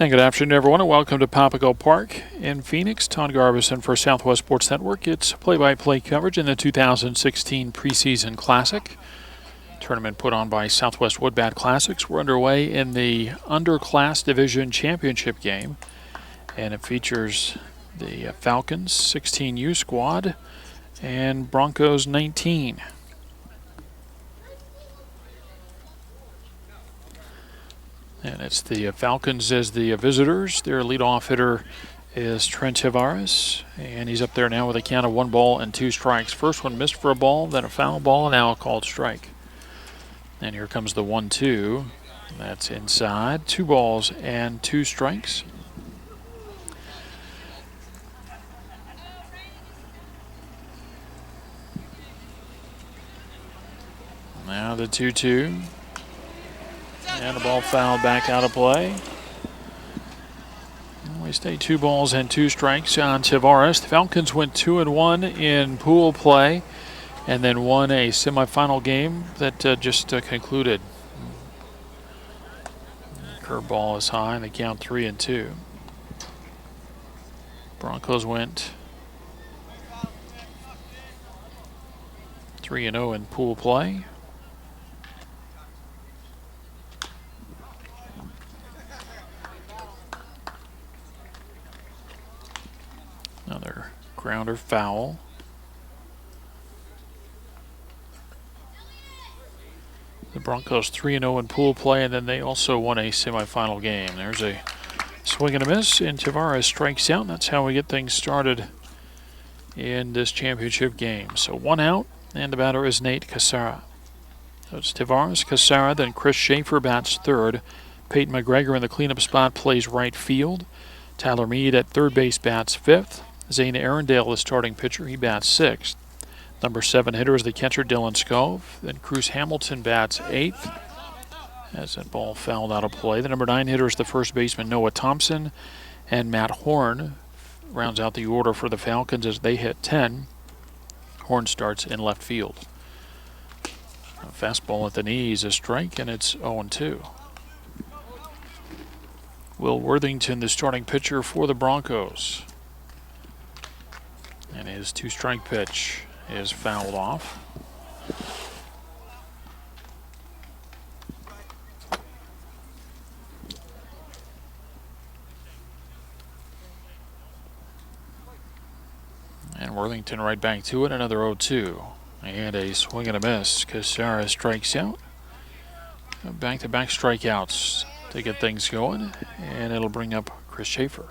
And good afternoon, everyone, and welcome to Papago Park in Phoenix. Todd Garbison for Southwest Sports Network. It's play-by-play coverage in the 2016 Preseason Classic. Tournament put on by Southwest Woodbat Classics. We're underway in the Underclass Division Championship game, and it features the Falcons 16U squad and Broncos 19. And it's the Falcons as the visitors. Their leadoff hitter is Trent Tavares, and he's up there now with a count of 1 ball and 2 strikes. First one missed for a ball, then a foul ball, and now a called strike. And here comes the 1-2. That's inside. 2 balls and 2 strikes. Now the 2-2. And the ball fouled back out of play. We stay 2 balls and 2 strikes on Tavares. The Falcons went 2-1 in pool play and then won a semifinal game that just concluded. Curveball is high and they count 3-2. Broncos went 3-0 in pool play. Another grounder foul. The Broncos 3-0 in pool play, and then they also won a semifinal game. There's a swing and a miss, and Tavares strikes out. That's how we get things started in this championship game. So 1 out, and the batter is Nate Cassara. So it's Tavares, Cassara, then Chris Schaefer bats third. Peyton McGregor in the cleanup spot plays right field. Tyler Mead at third base bats fifth. Zane Arundel, the starting pitcher, he bats sixth. Number 7 hitter is the catcher, Dylan Scove. Then Cruz Hamilton bats eighth. As that ball fouled out of play. The number 9 hitter is the first baseman, Noah Thompson. And Matt Horn rounds out the order for the Falcons as they hit 10. Horn starts in left field. A fastball at the knees, a strike, and it's 0-2. Will Worthington, the starting pitcher for the Broncos. And his 2-strike pitch is fouled off. And Worthington right back to it, another 0-2. And a swing and a miss. Cassara strikes out. Back-to-back strikeouts to get things going. And it'll bring up Chris Schaefer.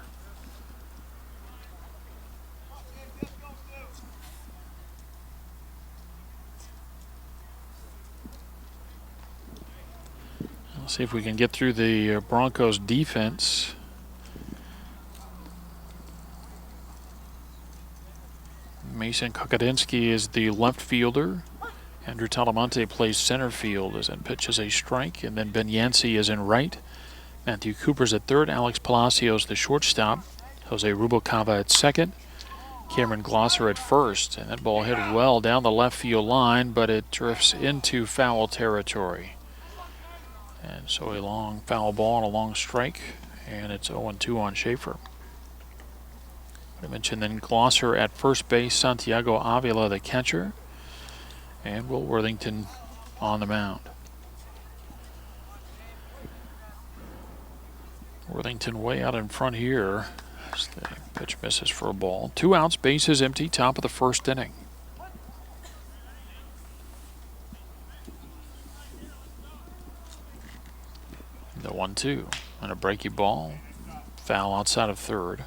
See if we can get through the Broncos defense. Mason Kokodinsky is the left fielder. Andrew Talamonte plays center field as it pitches a strike. And then Ben Yancey is in right. Matthew Cooper's at third. Alex Palacios the shortstop. Jose Rubalcava at second. Cameron Glosser at first. And that ball hit well down the left field line, but it drifts into foul territory. And so a long foul ball and a long strike, and it's 0-2 on Schaefer. I mentioned then Glosser at first base, Santiago Avila the catcher, and Will Worthington on the mound. Worthington way out in front here as the pitch misses for a ball. 2 outs, bases empty, top of the first inning. The 1-2 and a breaky ball, foul outside of third.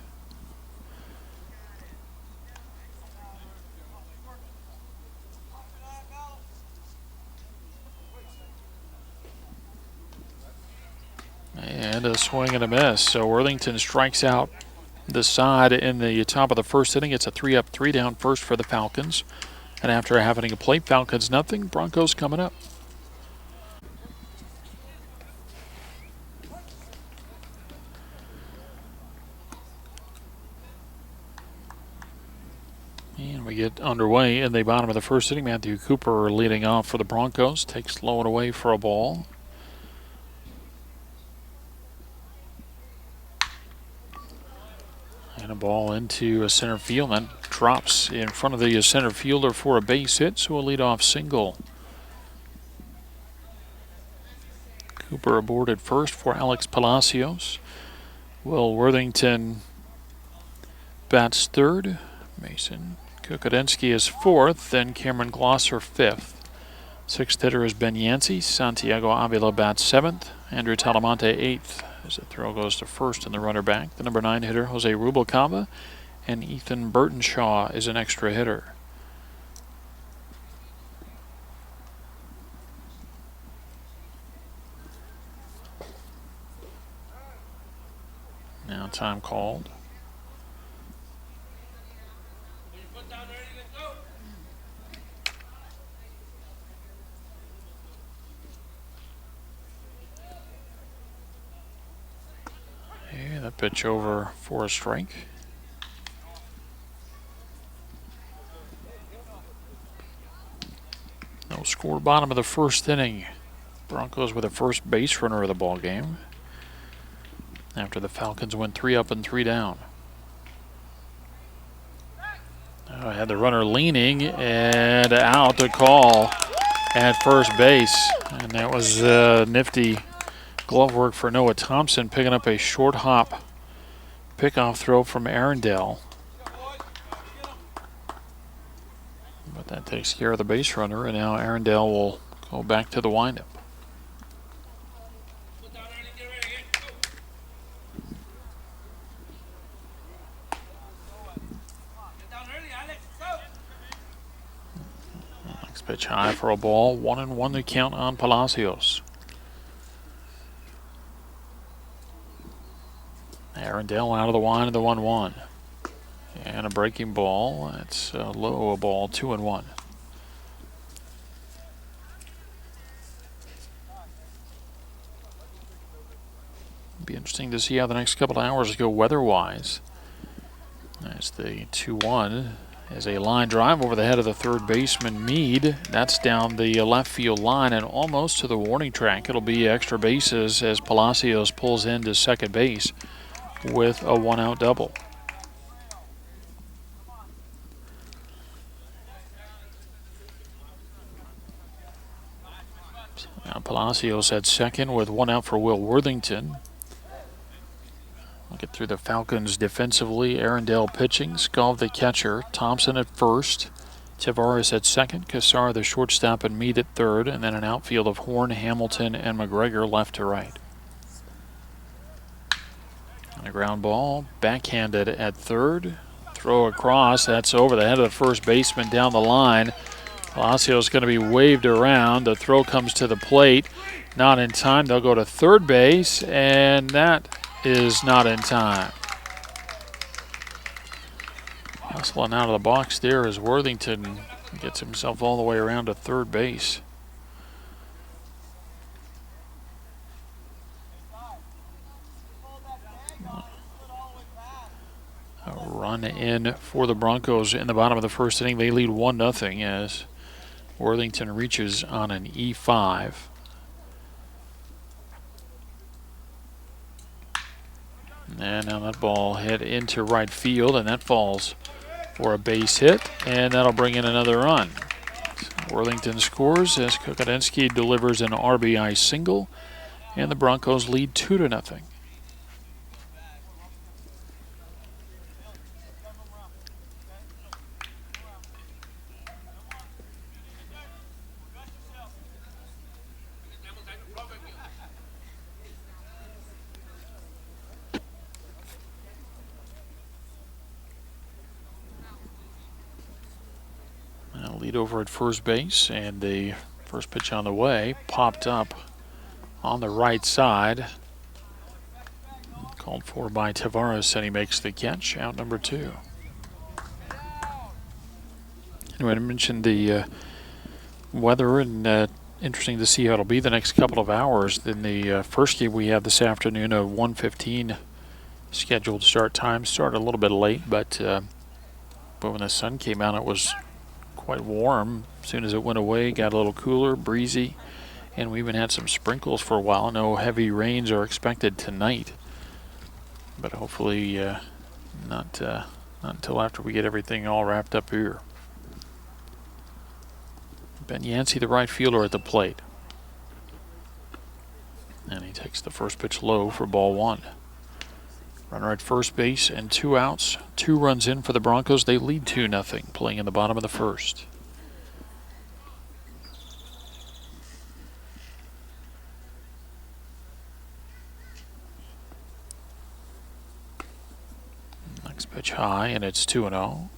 And a swing and a miss. So Worthington strikes out the side in the top of the first inning. It's a 3-up, 3-down first for the Falcons. And after having a plate, Falcons nothing, Broncos coming up. And we get underway in the bottom of the first inning. Matthew Cooper leading off for the Broncos. Takes low and away for a ball. And a ball into a center field. That drops in front of the center fielder for a base hit, so a leadoff single. Cooper aboard at first for Alex Palacios. Will Worthington bats third. Mason Kukadensky is fourth. Then Cameron Glosser fifth. Sixth hitter is Ben Yancey. Santiago Avila bats seventh. Andrew Talamonte eighth. As the throw goes to first and the runner back. The number 9 hitter, Jose Rubalcaba. And Ethan Burtonshaw is an extra hitter. Now time called. Yeah, that pitch over for a strike. No score, bottom of the first inning. Broncos with the first base runner of the ball game after the Falcons went 3 up and 3 down. I had the runner leaning and out to call at first base, and that was nifty glove work for Noah Thompson, picking up a short hop pickoff throw from Arundel. But that takes care of the base runner, and now Arundel will go back to the windup. Next pitch high for a ball. 1-1 the count on Palacios. Arundel out of the wind of the 1-1. And a breaking ball. That's low, a ball, 2-1. Be interesting to see how the next couple of hours go weather-wise. That's the 2-1. As a line drive over the head of the third baseman, Meade. That's down the left field line and almost to the warning track. It'll be extra bases as Palacios pulls into second base with a 1-out double. Now Palacios at second with 1 out for Will Worthington. We'll get through the Falcons defensively. Arundel pitching, Skov the catcher, Thompson at first, Tavares at second, Cassar the shortstop, and Meade at third, and then an outfield of Horn, Hamilton, and McGregor left to right. And a ground ball, backhanded at third. Throw across, that's over the head of the first baseman down the line. Palacios going to be waved around. The throw comes to the plate. Not in time. They'll go to third base, and that is not in time. Hustling out of the box there as Worthington gets himself all the way around to third base. A run in for the Broncos in the bottom of the first inning. They lead 1-0 as Worthington reaches on an E5. And now that ball hit into right field, and that falls for a base hit, and that'll bring in another run. Worthington scores as Kukadensky delivers an RBI single, and the Broncos lead 2-0. Lead over at first base, and the first pitch on the way popped up on the right side. Called for by Tavares, and he makes the catch. Out number 2. Anyway, I mentioned the weather, and interesting to see how it'll be the next couple of hours. Then the first game we have this afternoon, a 1:15 scheduled start time. Started a little bit late, but when the sun came out, it was quite warm. As soon as it went away, got a little cooler, breezy, and we even had some sprinkles for a while. No heavy rains are expected tonight, but hopefully Not until after we get everything all wrapped up here. Ben Yancey, the right fielder, at the plate. And he takes the first pitch low for ball one. Runner at first base and 2 outs. 2 runs in for the Broncos. They lead 2-0, playing in the bottom of the first. Next pitch high, and it's 2-0.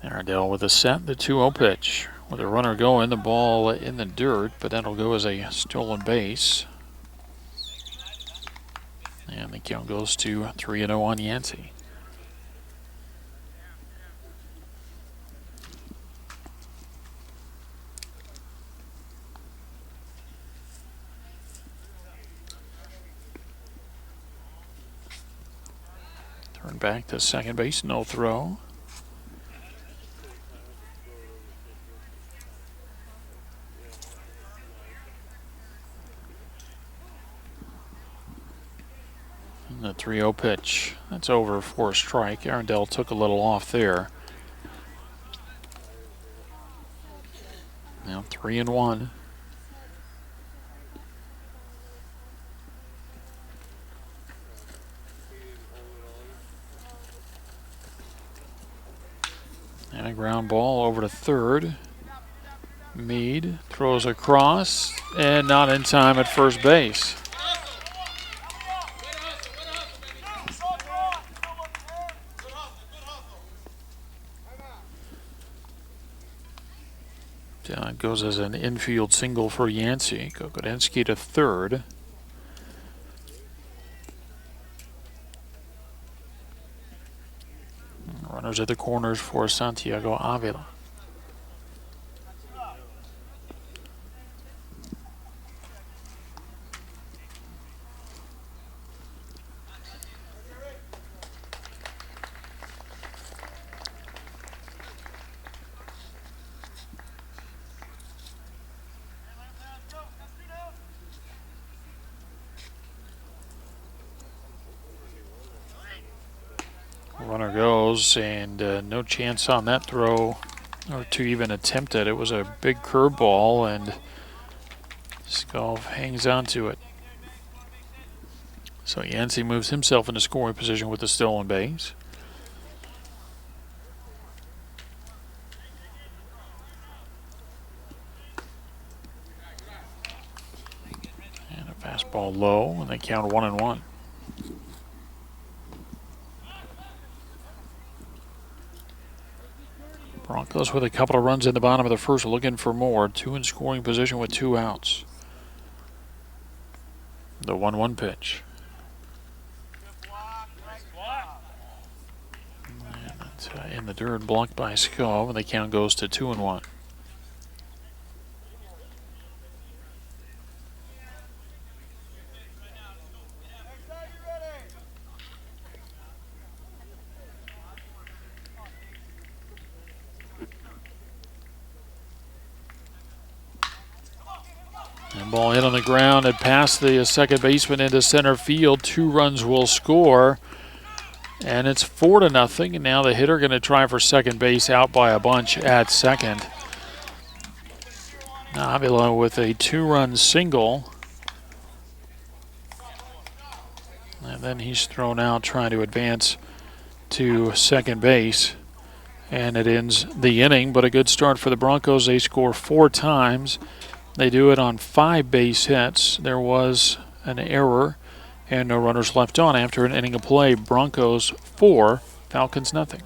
Ardell with a set, the 2-0 pitch. With a runner going, the ball in the dirt, but that'll go as a stolen base. And the count goes to 3-0 on Yancey. Turn back to second base, no throw. And the 3-0 pitch. That's over for a strike. Arundel took a little off there. Now 3-1. And a ground ball over to third. Meade throws across and not in time at first base. It goes as an infield single for Yancey. Kokodensky to third. Runners at the corners for Santiago Avila. Runner goes, and no chance on that throw, or to even attempt it. It was a big curveball, and Skov hangs on to it. So Yancey moves himself into scoring position with the stolen base. And a fastball low, and they count 1-1. Broncos with a couple of runs in the bottom of the first, looking for more. 2 in scoring position with 2 outs. The 1-1 pitch. And that's in the dirt, blocked by Skov, and the count goes to 2-1. And ball hit on the ground and past the second baseman into center field. 2 runs will score. And it's 4-0. And now the hitter going to try for second base, out by a bunch at second. Avila with a 2-run single. And then he's thrown out trying to advance to second base. And it ends the inning, but a good start for the Broncos. They score 4 times. They do it on 5 base hits. There was an error and no runners left on after an inning of play. Broncos 4, Falcons nothing.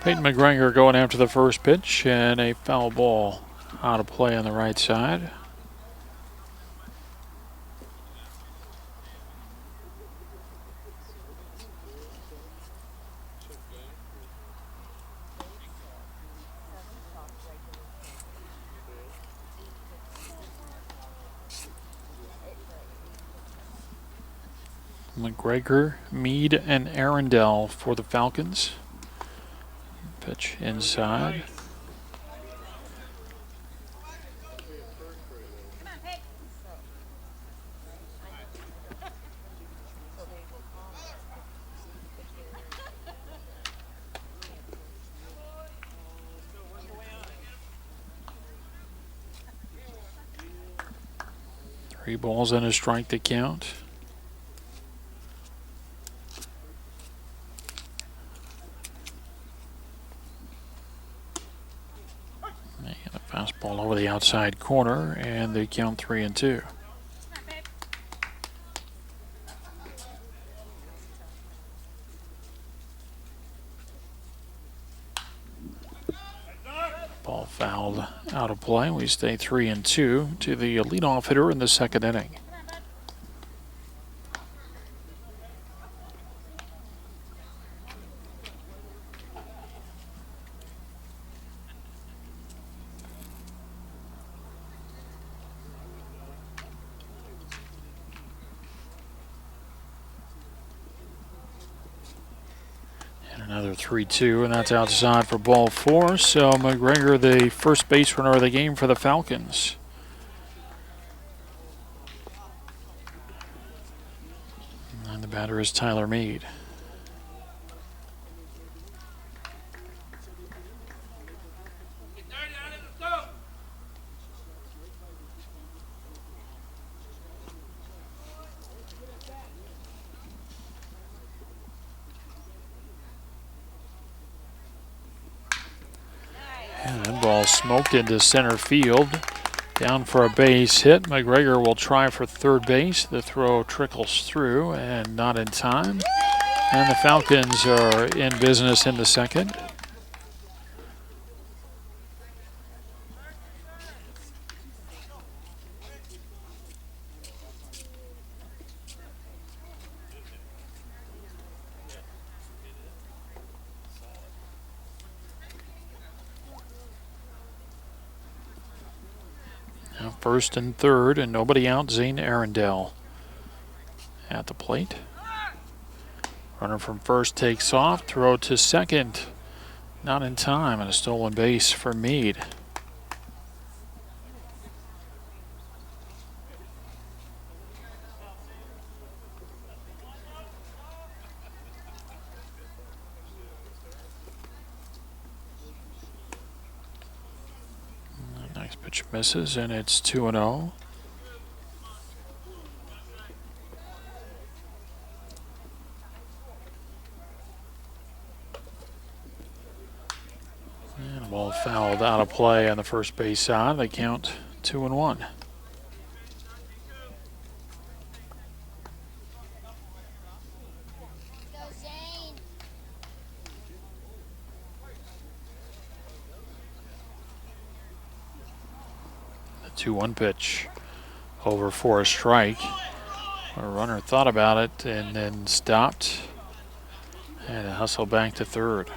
Peyton McGregor going after the first pitch, and a foul ball out of play on the right side. McGregor, Meade, and Arundel for the Falcons. Pitch inside. Three balls and a strike to count. And a fastball over the outside corner, and they count 3-2. Ball fouled out of play. We stay 3-2 to the leadoff hitter in the second inning. Another 3-2, and that's outside for ball 4. So McGregor, the first base runner of the game for the Falcons. And the batter is Tyler Meade. And that ball smoked into center field. Down for a base hit. McGregor will try for third base. The throw trickles through and not in time. And the Falcons are in business in the second. Now first and third, and nobody out. Zane Arundel at the plate. Runner from first takes off. Throw to second. Not in time, and a stolen base for Meade. Next pitch misses, and it's 2-0. And a ball fouled out of play on the first base side. They count 2-1. The 2-1 pitch over for a strike. A runner thought about it and then stopped and a hustle back to third.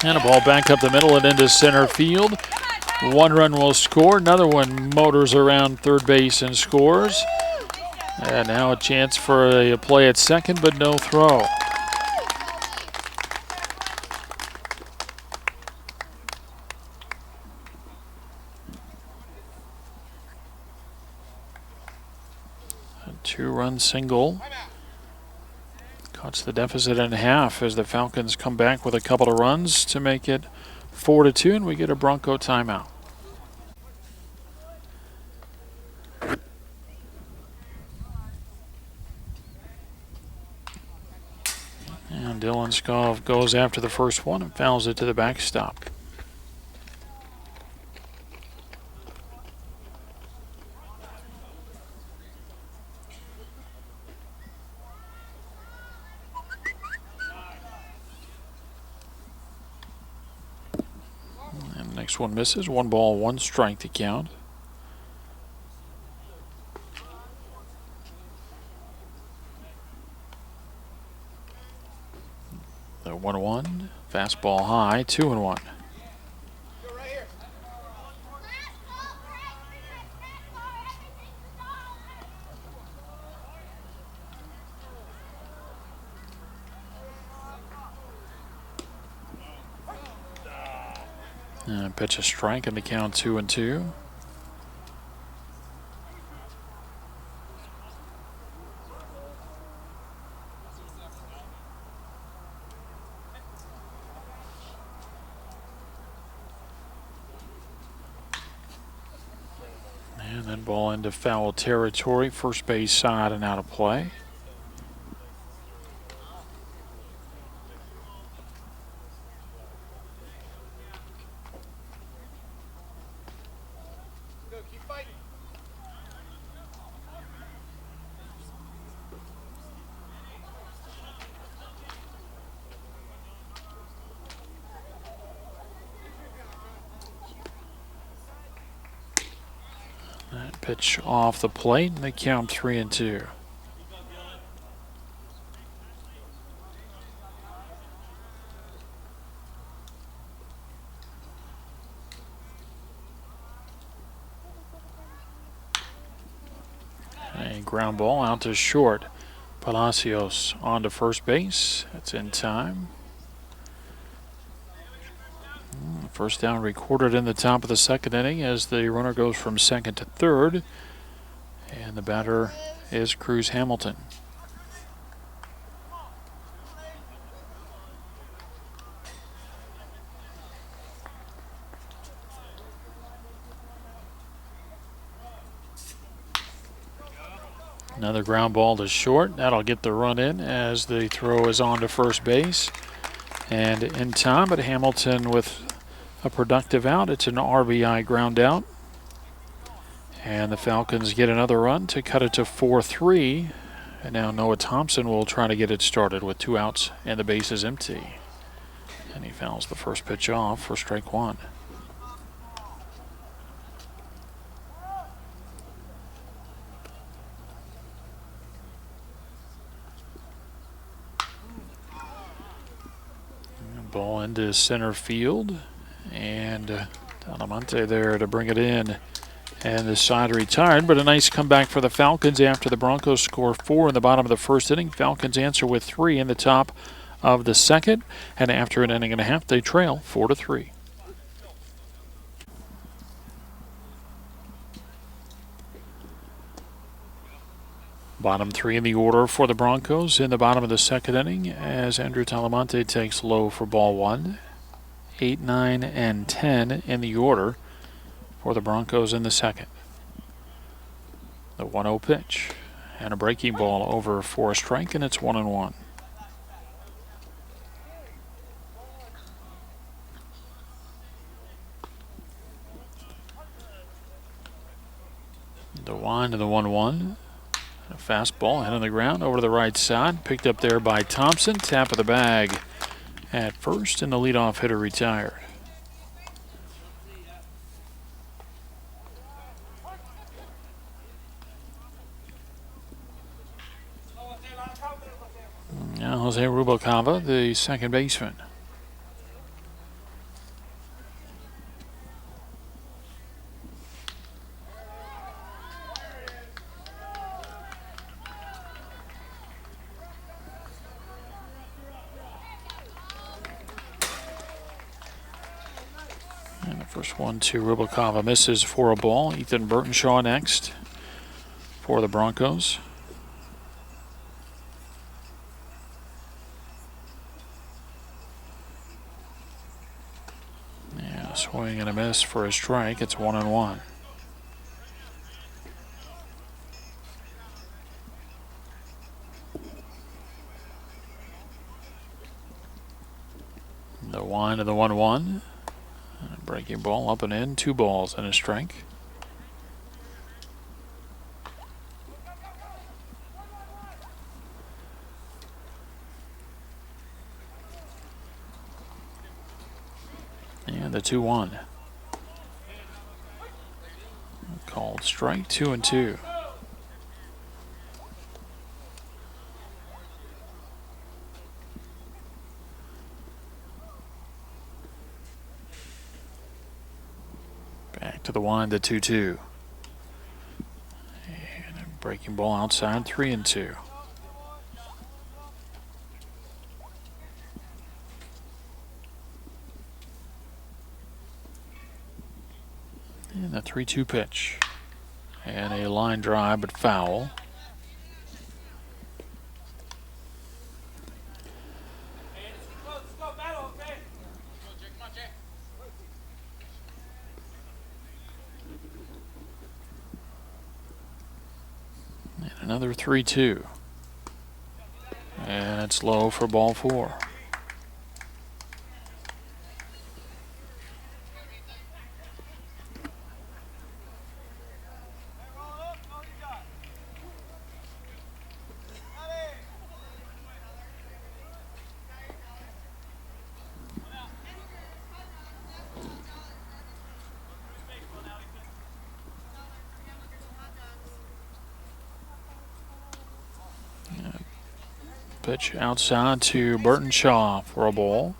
And a ball back up the middle and into center field. One run will score. Another one motors around third base and scores. And now a chance for a play at second, but no throw. A two-run single. Cuts the deficit in half as the Falcons come back with a couple of runs to make it 4-2, and we get a Bronco timeout. And Dylan Skov goes after the first one and fouls it to the backstop. Next one misses. 1 ball, 1 strike to count. The 1-1. Fastball high. 2-1. And pitch a strike and the count 2-2. And then ball into foul territory, first base side and out of play. That pitch off the plate, and they count 3-2. A ground ball out to short. Palacios on to first base. That's in time. First down recorded in the top of the second inning as the runner goes from second to third. And the batter is Cruz Hamilton. Another ground ball to short. That'll get the run in as the throw is on to first base. And in time, but Hamilton with a productive out. It's an RBI ground out. And the Falcons get another run to cut it to 4-3. And now Noah Thompson will try to get it started with 2 outs and the base is empty. And he fouls the first pitch off for strike 1. Ball into center field. And Talamonte there to bring it in. And the side retired, but a nice comeback for the Falcons after the Broncos score 4 in the bottom of the first inning. Falcons answer with 3 in the top of the second. And after an inning and a half, they trail 4-3. Bottom 3 in the order for the Broncos in the bottom of the second inning as Andrew Talamonte takes low for ball 1. 8, 9, and 10 in the order for the Broncos in the second. The 1-0 pitch and a breaking ball over for a strike, and it's 1-1. The wind to the 1-1. A fastball hit on the ground over to the right side, picked up there by Thompson. Tap of the bag at first, and the leadoff hitter retired. Now Jose Rubalcaba, the second baseman. And the first one to Rubalcaba misses for a ball. Ethan Burtonshaw next for the Broncos. Swing and a miss for a strike. It's 1-1. The wind of the 1-1. Breaking ball up and in. 2 balls and a strike. And the 2-1. Fouled strike, 2-2. Back to the wind, the 2-2. And a breaking ball outside, 3-2. And the 3-2 pitch. And a line drive, but foul. And another 3-2. And it's low for ball 4. Pitch outside to Burton Shaw for a ball.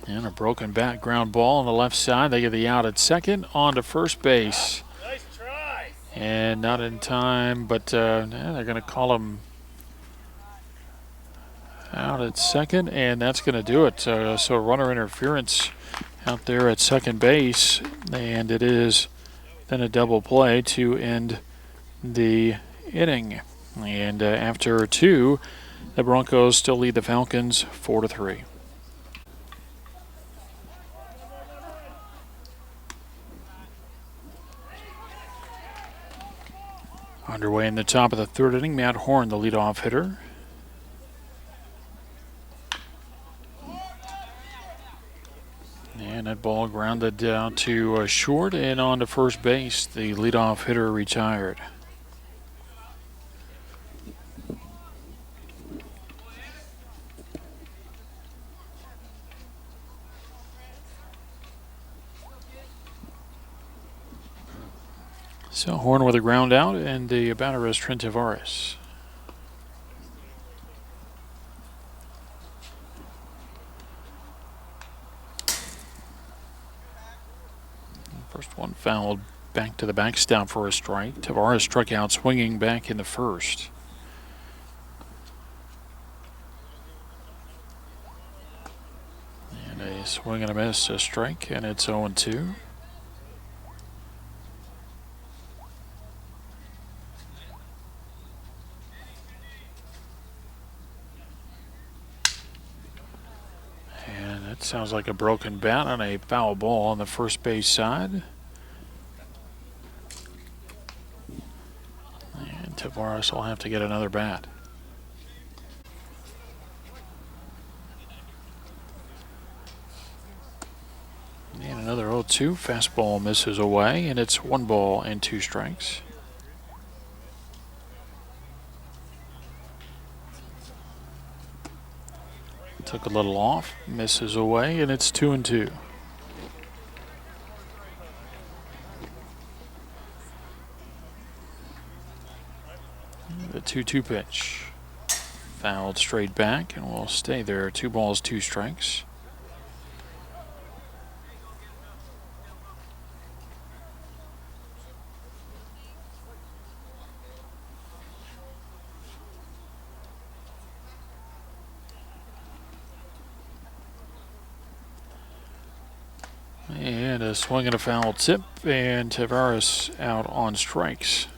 And a broken bat ground ball on the left side. They get the out at second, on to first base. Nice try. And not in time, but they're going to call him out at second, and that's going to do it. So runner interference out there at second base, and it is then a double play to end the inning. And after 2, the Broncos still lead the Falcons 4-3. Underway in the top of the 3rd inning, Matt Horn, the leadoff hitter. And that ball grounded down to short and on to first base. The leadoff hitter retired. So Horn with a ground out, and the batter is Trent Tavares. First one fouled back to the backstop for a strike. Tavares struck out swinging back in the first. And a swing and a miss, a strike, and it's 0-2. And that sounds like a broken bat on a foul ball on the first base side. And Tavares will have to get another bat. And another 0-2. Fastball misses away, and it's 1 ball and 2 strikes. Took a little off, misses away, and it's 2-2. The 2-2 pitch. Fouled straight back, and will stay there. 2 balls, 2 strikes. And a swing and a foul tip, and Tavares out on strikes.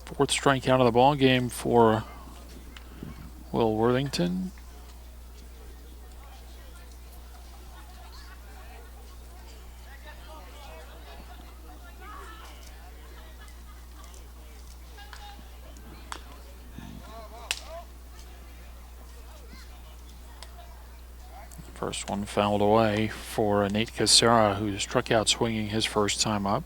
4th strikeout of the ball game for Will Worthington. First one fouled away for Nate Cassara, who struck out swinging his first time up.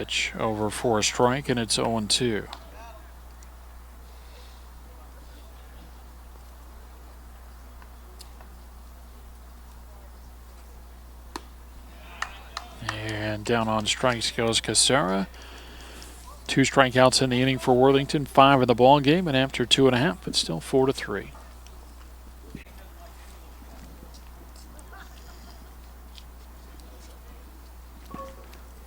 Pitch over for a strike, and it's 0-2. And down on strikes goes Casara. 2 strikeouts in the inning for Worthington, 5 in the ball game, and after 2.5, it's still 4-3.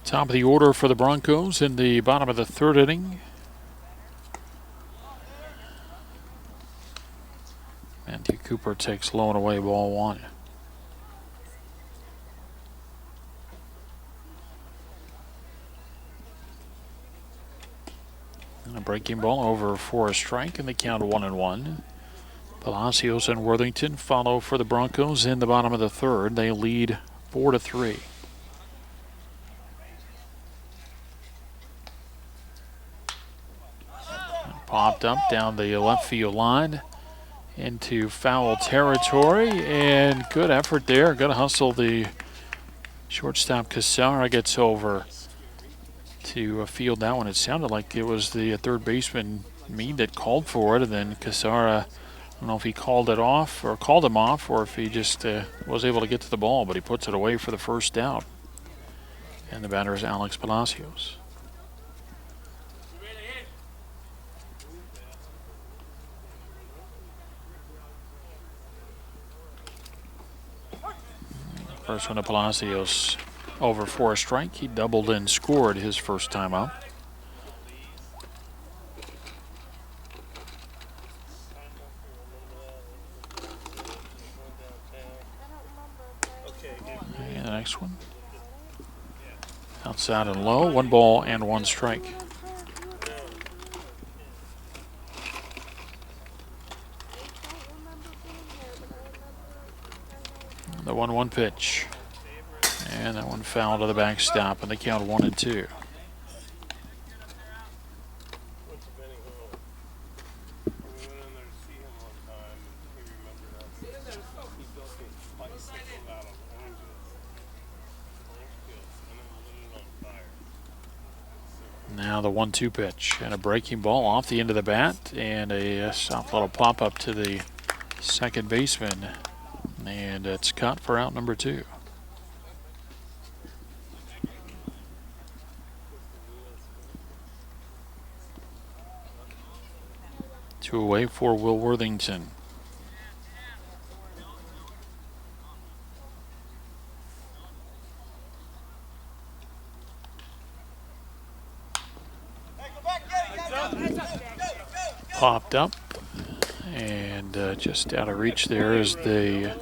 Top of the order for the Broncos in the bottom of the 3rd inning. Matthew Cooper takes low and away, ball 1. And a breaking ball over for a strike, and the count 1-1. Palacios and Worthington follow for the Broncos in the bottom of the 3rd. They lead 4-3. Popped up down the left field line into foul territory, and good effort there. Good hustle. The shortstop Casara gets over to field that one. It sounded like it was the 3rd baseman Meade that called for it, and then Casara, I don't know if he called it off or called him off, or if he just was able to get to the ball, but he puts it away for the 1st out. And the batter is Alex Palacios. First one to Palacios, over for a strike. He doubled and scored his first time up. And the next one, outside and low, 1 ball and 1 strike. The 1-1 pitch. And that one foul to the backstop, and the count 1-2. Now the 1-2 pitch, and a breaking ball off the end of the bat, and a soft little pop up to the second baseman. And it's caught for out number 2. Two away for Will Worthington. Popped up, and just out of reach there is the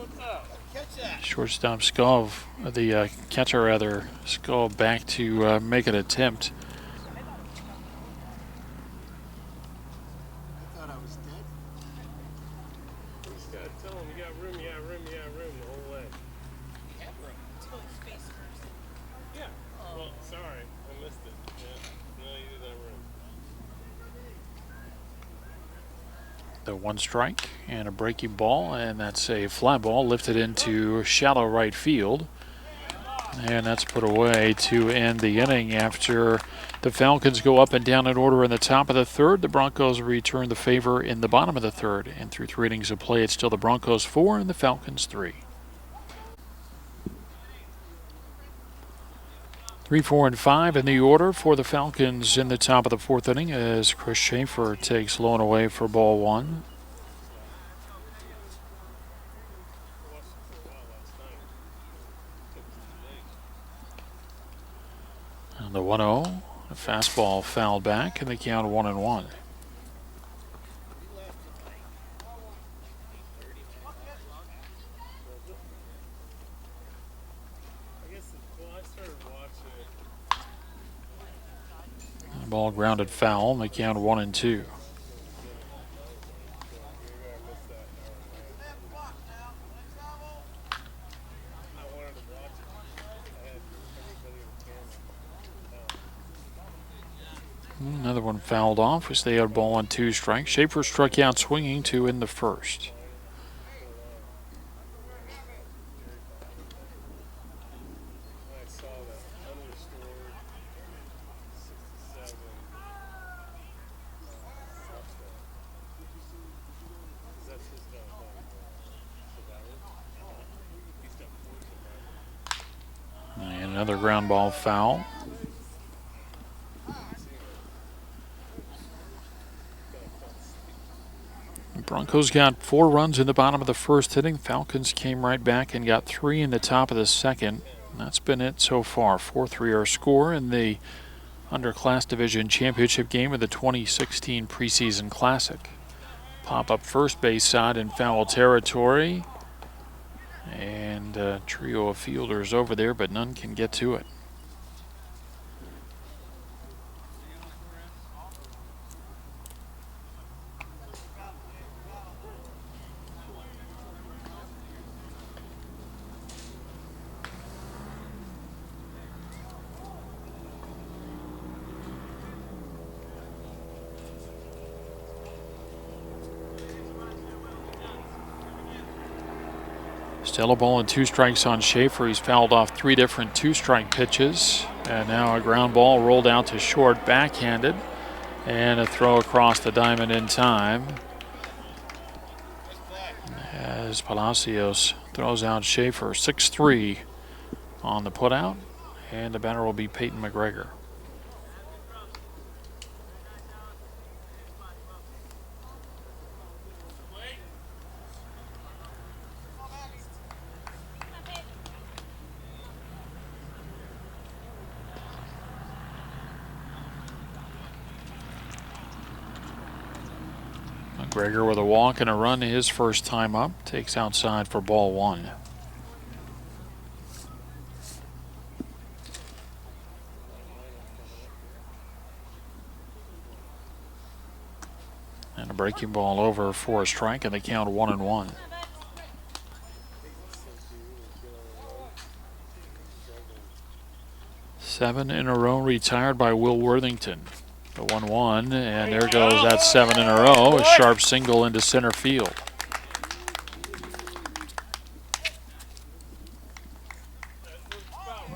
shortstop skull, the catcher rather, skull back to make an attempt. I thought I was dead. You gotta tell him you got room the whole way. Yeah. Well, sorry, I missed it. Yeah. No, you didn't have room. The 1 strike and a breaking ball, and that's a fly ball lifted into shallow right field. And that's put away to end the inning after the Falcons go up and down in order in the top of the 3rd. The Broncos return the favor in the bottom of the 3rd. And through 3 innings of play, it's still the Broncos 4 and the Falcons 3. 3, 4, and 5 in the order for the Falcons in the top of the 4th inning as Chris Schaefer takes low and away for ball 1. And the 1-0, a fastball fouled back, and the count 1-1. Ball grounded foul, and the count 1-2. Another one fouled off as they had ball on 2 strikes. Schaefer struck out swinging to in the 1st. Another ground ball foul. The Broncos got 4 runs in the bottom of the first inning. Falcons came right back and got 3 in the top of the second. That's been it so far. 4-3 our score in the Underclass Division Championship game of the 2016 Preseason Classic. Pop up first base side in foul territory. And a trio of fielders over there, but none can get to it. Still a ball and 2 strikes on Schaefer. He's fouled off 3 different 2-strike pitches. And now a ground ball rolled out to short, backhanded. And a throw across the diamond in time. As Palacios throws out Schaefer. 6-3 on the putout. And the batter will be Peyton McGregor. McGregor with a walk and a run his first time up. Takes outside for ball 1. And a breaking ball over for a strike, and the count 1-1. 7 in a row retired by Will Worthington. The 1-1, and there goes that 7 in a row. A sharp single into center field.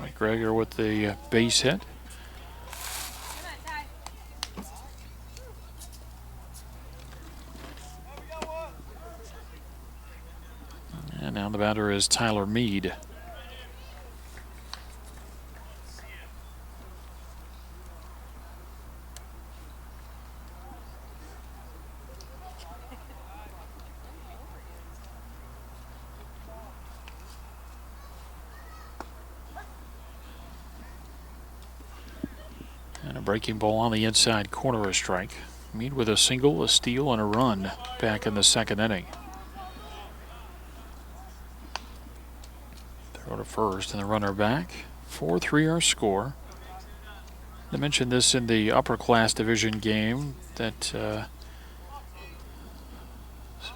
McGregor with the base hit. And now the batter is Tyler Mead. And a breaking ball on the inside corner, a strike. Mead with a single, a steal, and a run back in the second inning. Throw to first and the runner back. 4-3 our score. I mentioned this in the upper class division game that this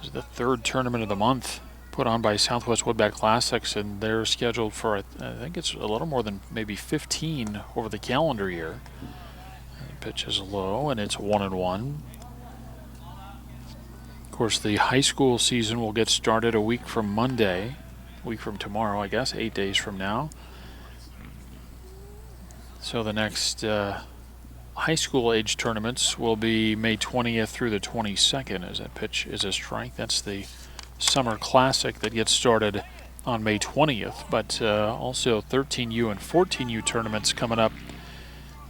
is the 3rd tournament of the month put on by Southwest Woodbat Classics, and they're scheduled for, I think it's a little more than maybe 15 over the calendar year. The pitch is low, and it's 1-1. Of course, the high school season will get started a week from Monday, a week from tomorrow, I guess, 8 days from now. So the next high school age tournaments will be May 20th through the 22nd, as that pitch is a strike. That's the Summer Classic that gets started on May 20th, but also 13U and 14U tournaments coming up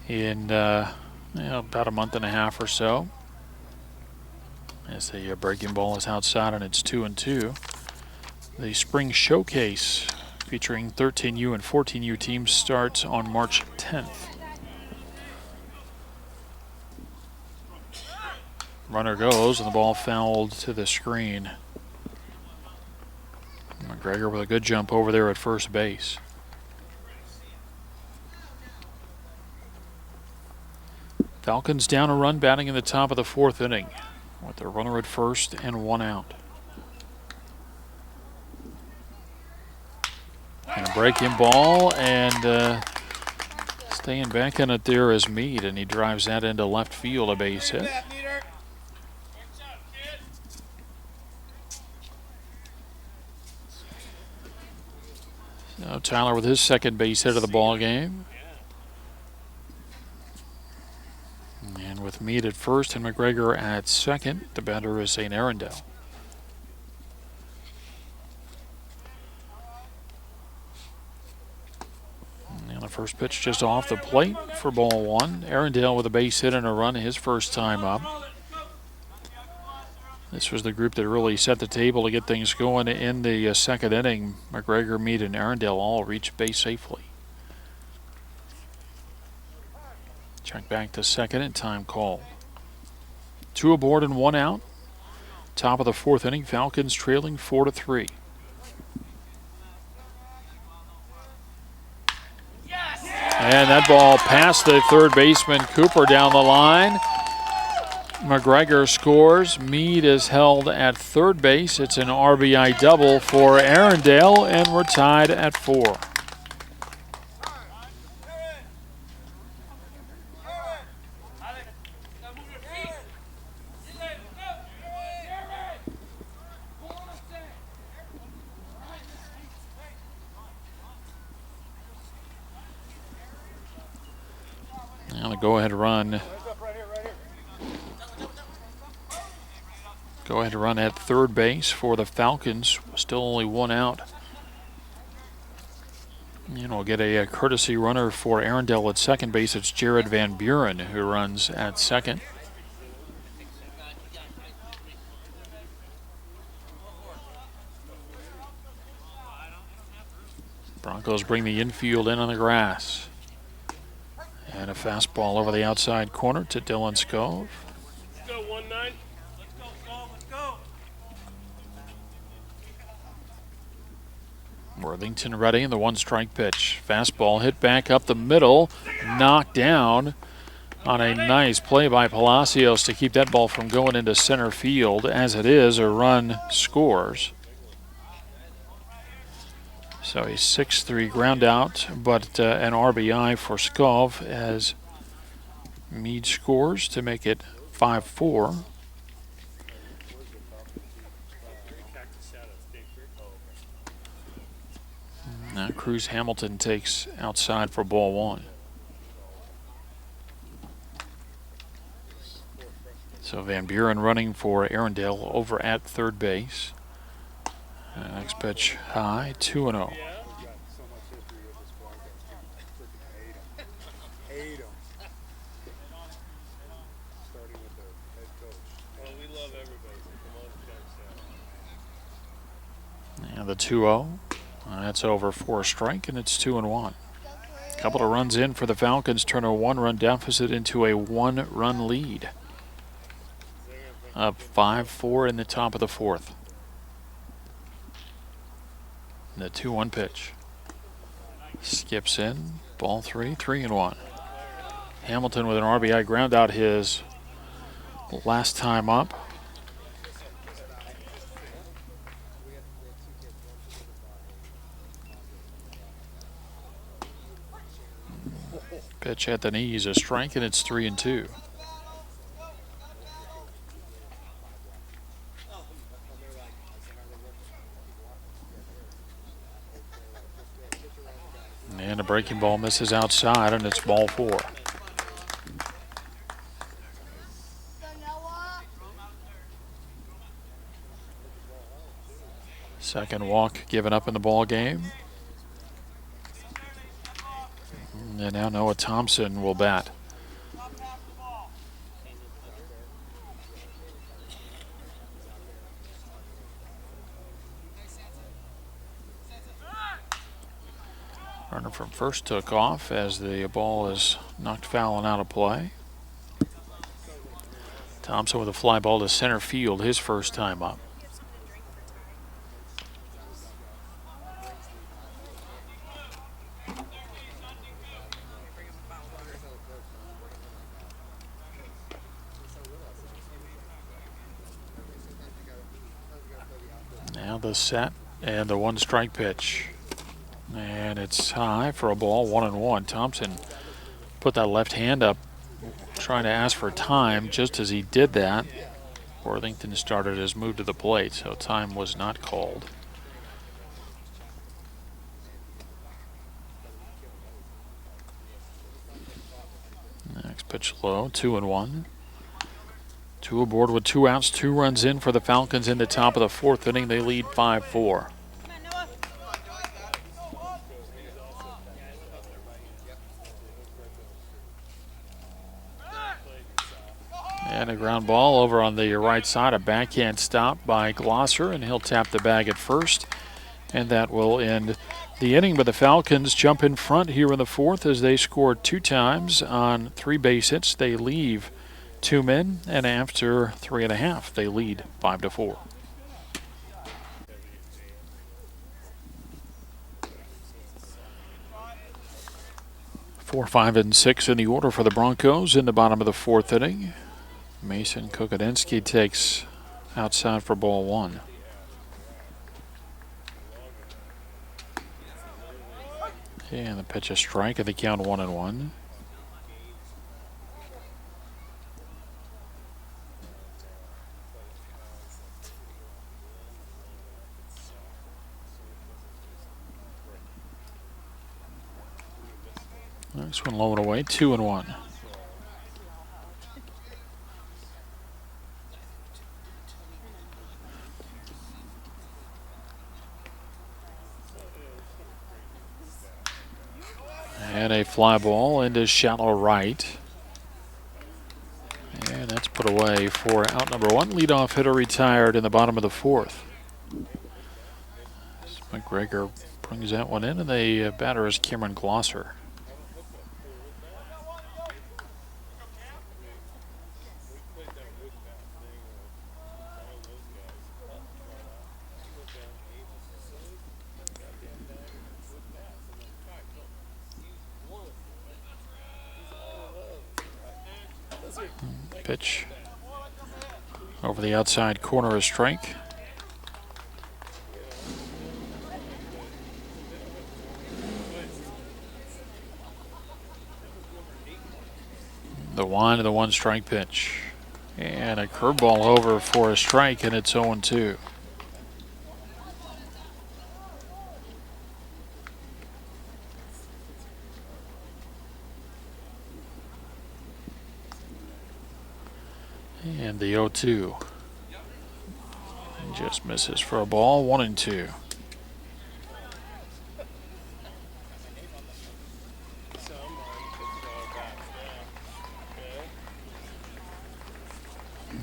in about a month and a half or so. As the breaking ball is outside and it's 2-2. The Spring Showcase featuring 13U and 14U teams starts on March 10th. Runner goes and the ball fouled to the screen. McGregor with a good jump over there at first base. Falcons down a run, batting in the top of the 4th inning with a runner at first and 1 out. And a breaking ball, and staying back in it there is Mead, and he drives that into left field, a base hit. So Tyler with his second base hit of the ball game. And with Mead at first and McGregor at second, the batter is St. Arundel. And the First pitch just off the plate for ball one. Arundel with a base hit and a run his first time up. This was the group that really set the table to get things going in the second inning. McGregor, Meade, and Arundel all reached base safely. Check back to second and time called. 2 aboard and 1 out. Top of the fourth inning, Falcons trailing 4-3. And that ball past the third baseman, Cooper, down the line. McGregor scores. Meade is held at third base. It's an RBI double for Arundel, and we're tied at 4. Now the go-ahead run. Go-ahead run at third base for the Falcons. Still only 1 out. And we'll get a courtesy runner for Arundel at second base. It's Jared Van Buren who runs at second. Broncos bring the infield in on the grass. And a fastball over the outside corner to Dylan Scove. Let's go, 1-9. Let's go, Scove, let's go. Worthington ready, and the 1-strike pitch. Fastball hit back up the middle, knocked down on a nice play by Palacios to keep that ball from going into center field. As it is, a run scores. So a 6-3 ground out, but an RBI for Scove as Meade scores to make it 5-4. Now Cruz Hamilton takes outside for ball one. So Van Buren running for Arundel over at third base. Next pitch high, 2-0. And the 2-0. That's over for a strike, and it's 2-1. A couple of runs in for the Falcons turn a 1-run deficit into a 1-run lead. Up 5-4 in the top of the fourth. The 2-1 pitch. Skips in. Ball 3, 3-1. Hamilton with an RBI ground out his last time up. Pitch at the knees, a strike, and it's 3-2. And a breaking ball misses outside, and it's ball 4. Second walk given up in the ball game. And now Noah Thompson will bat. Runner from first took off as the ball is knocked foul and out of play. Thompson with a fly ball to center field, his first time up. Now the set and the 1-strike pitch. And it's high for a ball, 1-1. Thompson put that left hand up, trying to ask for time. Just as he did that, Worthington started his move to the plate, so time was not called. Next pitch low, 2-1. 2 aboard with 2 outs, 2 runs in for the Falcons in the top of the fourth inning. They lead 5-4. And a ground ball over on the right side. A backhand stop by Glosser, and he'll tap the bag at first. And that will end the inning. But the Falcons jump in front here in the fourth as they score 2 times on 3 base hits. They leave 2 men, and after 3.5, they lead 5-4. 4, 5, and 6 in the order for the Broncos in the bottom of the fourth inning. Mason Kukadinsky takes outside for ball 1. And the pitch a strike at the count 1-1. This one low and away, 2-1. And a fly ball into shallow right. And that's put away for out number 1. Leadoff hitter retired in the bottom of the fourth. McGregor brings that one in, and the batter is Cameron Glosser. Pitch over the outside corner, a strike. The 1 and the 1 strike pitch. And a curveball over for a strike, and it's 0-2. And the 0-2 just misses for a ball, 1-2.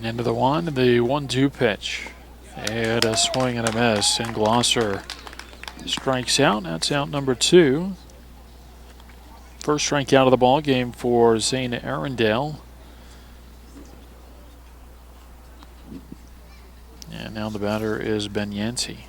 Into the 1, the 1-2 pitch. And a swing and a miss, and Glosser strikes out. That's out number 2. First strikeout of the ball game for Zane Arundel. And now the batter is Ben Yancey.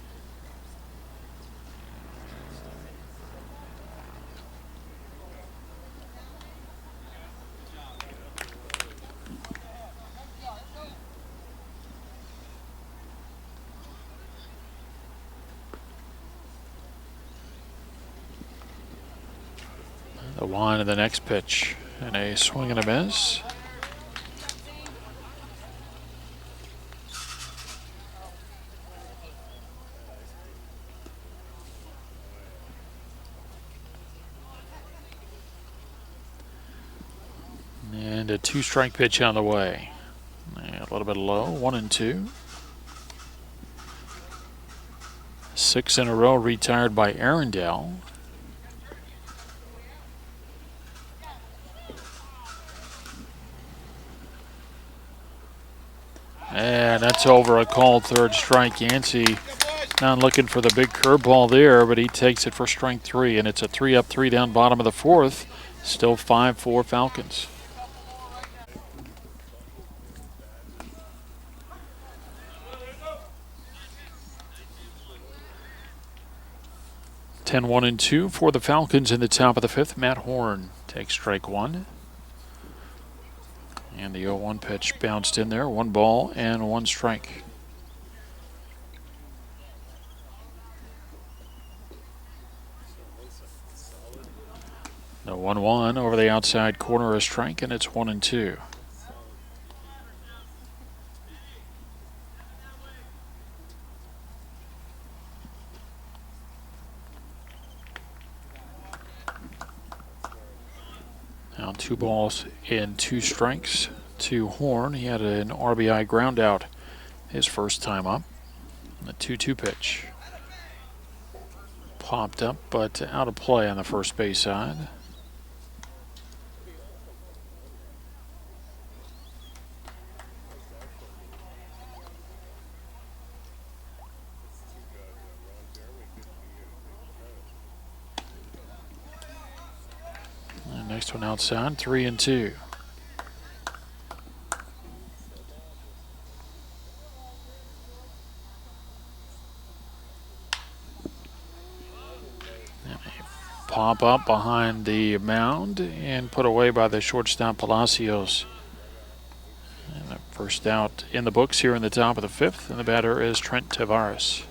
The 1 and the next pitch, and a swing and a miss. And a 2-strike pitch on the way. A little bit low, 1-2. 6 in a row retired by Arundel. And that's over, a called third strike. Yancey not looking for the big curveball there, but he takes it for strike 3, and it's a 3-up, 3-down bottom of the fourth. Still 5-4 Falcons. Ten, 1-2 for the Falcons in the top of the fifth. Matt Horn takes strike 1. And the 0-1 pitch bounced in there. 1 ball and 1 strike. The 1-1 over the outside corner, a strike, and it's 1-2. Now 2 balls and 2 strikes to Horn. He had an RBI ground out his first time up. The 2-2 pitch popped up, but out of play on the first base side. Next one outside, 3-2. Pop up behind the mound and put away by the shortstop Palacios. And a first out in the books here in the top of the fifth, and the batter is Trent Tavares.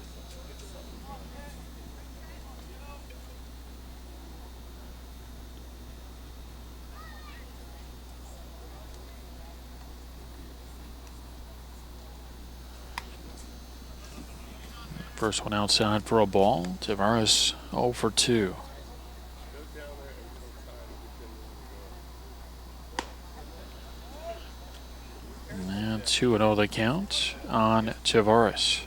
First one outside for a ball. Tavares 0 for 2. And 2-0 the count on Tavares.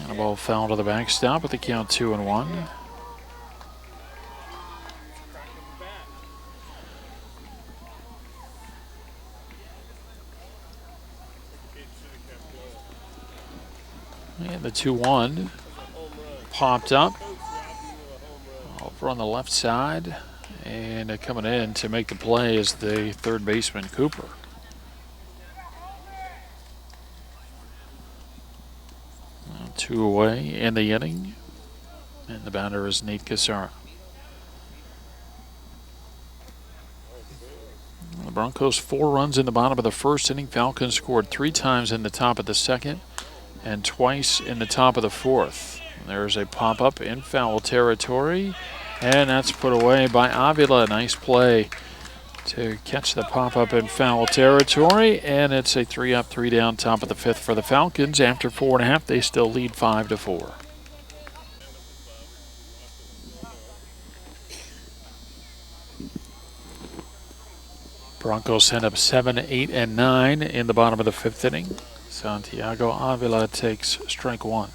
And a ball foul to the backstop with the count 2-1. And the 2-1 popped up over on the left side, and coming in to make the play is the third baseman Cooper. Two away in the inning, and the batter is Nate Cassara. The Broncos 4 runs in the bottom of the first inning. Falcons scored 3 times in the top of the second and twice in the top of the fourth. There's a pop-up in foul territory, and that's put away by Avila. Nice play to catch the pop-up in foul territory, and it's a 3-up, 3-down top of the fifth for the Falcons. After 4.5, they still lead 5-4. Broncos send up 7, 8, and 9 in the bottom of the fifth inning. Santiago Avila takes strike 1.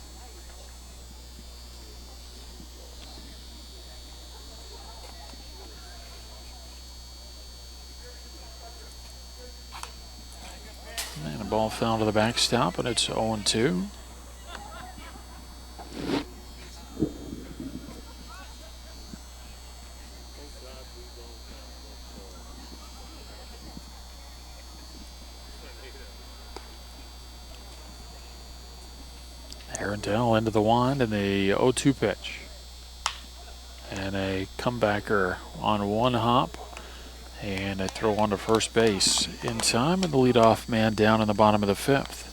And a ball fell to the backstop, and it's 0-2. Arundel into the wind, and the 0-2 pitch. And a comebacker on one hop. And a throw on to first base in time, and the leadoff man down in the bottom of the fifth.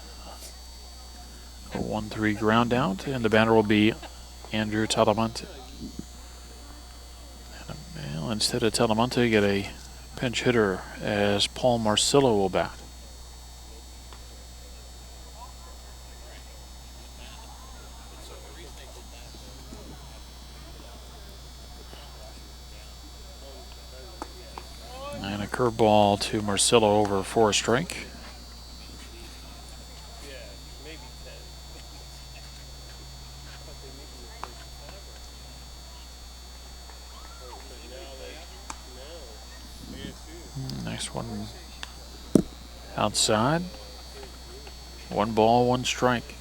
A 1-3 ground out, and the batter will be Andrew Talamonte. Well, instead of Talamonte, you get a pinch hitter as Paul Marcillo will bat. And a curveball to Marcillo over for a strike. Next one outside. 1 ball, 1 strike.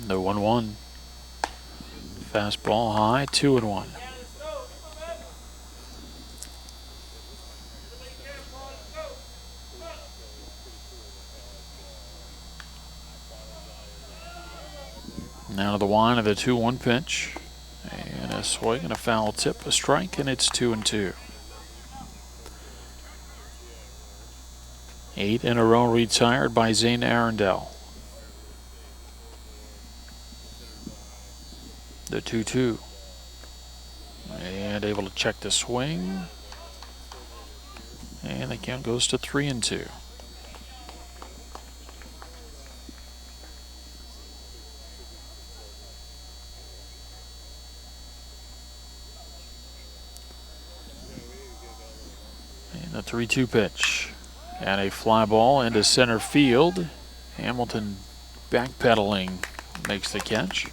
The 1-1. Fastball high, 2-1. Now to the wind of the 2-1 pitch. And a swing and a foul tip, a strike, and it's 2-2. 8 in a row retired by Zane Arundel. The 2-2. And able to check the swing. And the count goes to 3-2. And the 3-2 pitch. And a fly ball into center field. Hamilton backpedaling makes the catch.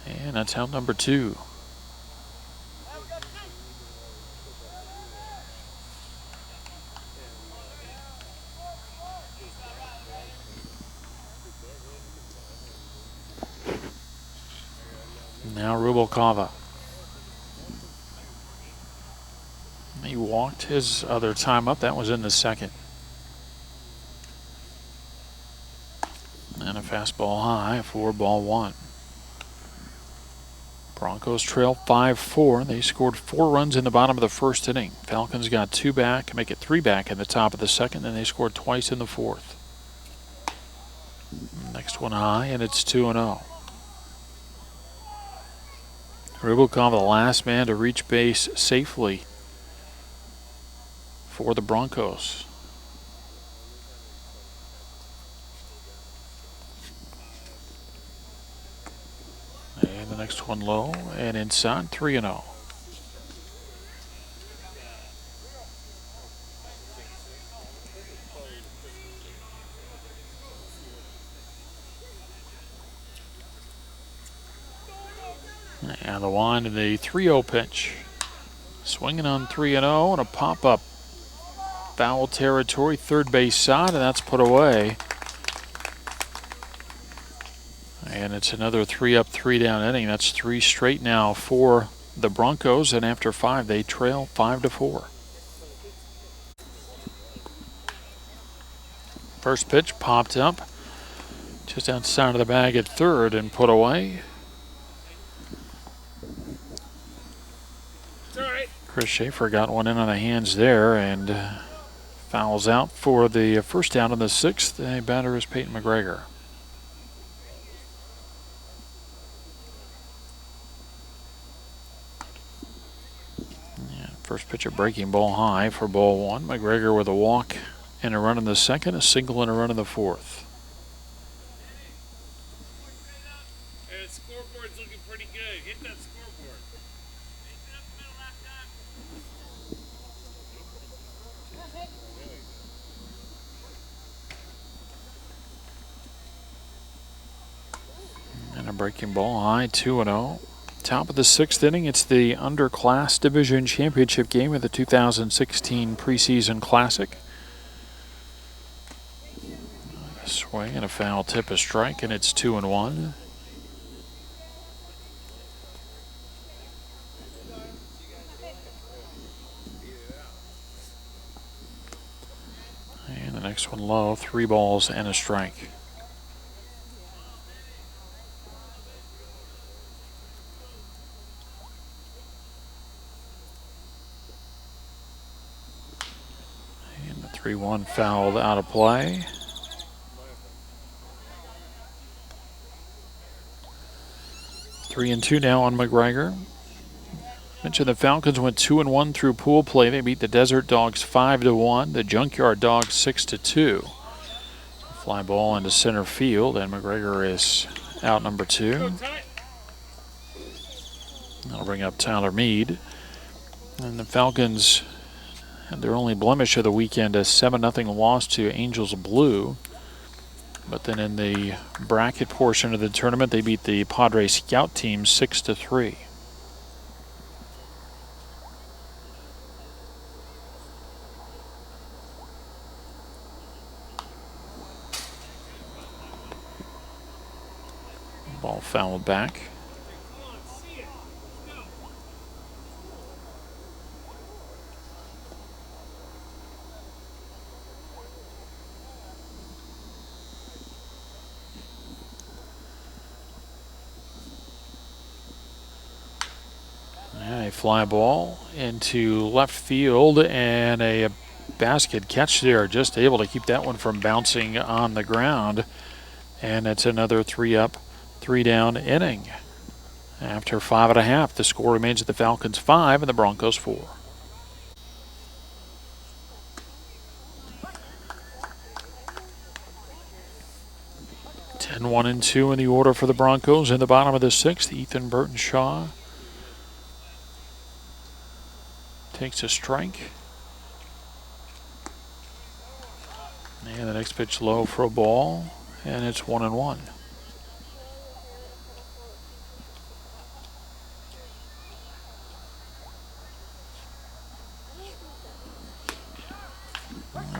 And that's out number 2. Now Rubalcava. He walked his other time up. That was in the second. And a fastball high for ball one. Broncos trail 5-4. They scored 4 runs in the bottom of the first inning. Falcons got 2 back, make it 3 back in the top of the second, and they scored twice in the fourth. Next one high, and it's 2-0. Rubalcava, the last man to reach base safely for the Broncos. And the next one low and inside, 3-0. And the one in the 3-0 pitch. Swinging on 3-0 and a pop-up. Foul territory, third base side, and that's put away. And it's another 3-up, 3-down inning. That's 3 straight now for the Broncos, and after 5, they trail 5-4. First pitch popped up just outside of the bag at third and put away. Chris Schaefer got one in on the hands there and fouls out for the first down in the 6th. The batter is Peyton McGregor. First pitch, a breaking ball high for ball one. McGregor with a walk and a run in the second, a single and a run in the fourth. Hey, the scoreboard's looking pretty good. Hit that scoreboard. And a breaking ball high, 2-0. Top of the 6th inning, it's the Underclass Division Championship game of the 2016 Preseason Classic. A swing and a foul tip, a strike, and it's 2-1. And the next one low, 3 balls and a strike. And the 3-1 fouled out of play. Three and 2 now on McGregor. Mentioned the Falcons went 2-1 through pool play. They beat the Desert Dogs 5-1, the Junkyard Dogs 6-2. Fly ball into center field, and McGregor is out number 2. That'll bring up Tyler Mead. And the Falcons had their only blemish of the weekend, a 7-0 loss to Angels Blue. But then in the bracket portion of the tournament, they beat the Padres Scout team 6-3. Ball fouled back. And a fly ball into left field and a basket catch there, just able to keep that one from bouncing on the ground. And it's another 3-up, 3-down inning. After 5.5, the score remains at the Falcons 5 and the Broncos 4. One and 2 in the order for the Broncos. In the bottom of the 6th, Ethan Burton-Shaw takes a strike. And the next pitch low for a ball, and it's 1-1.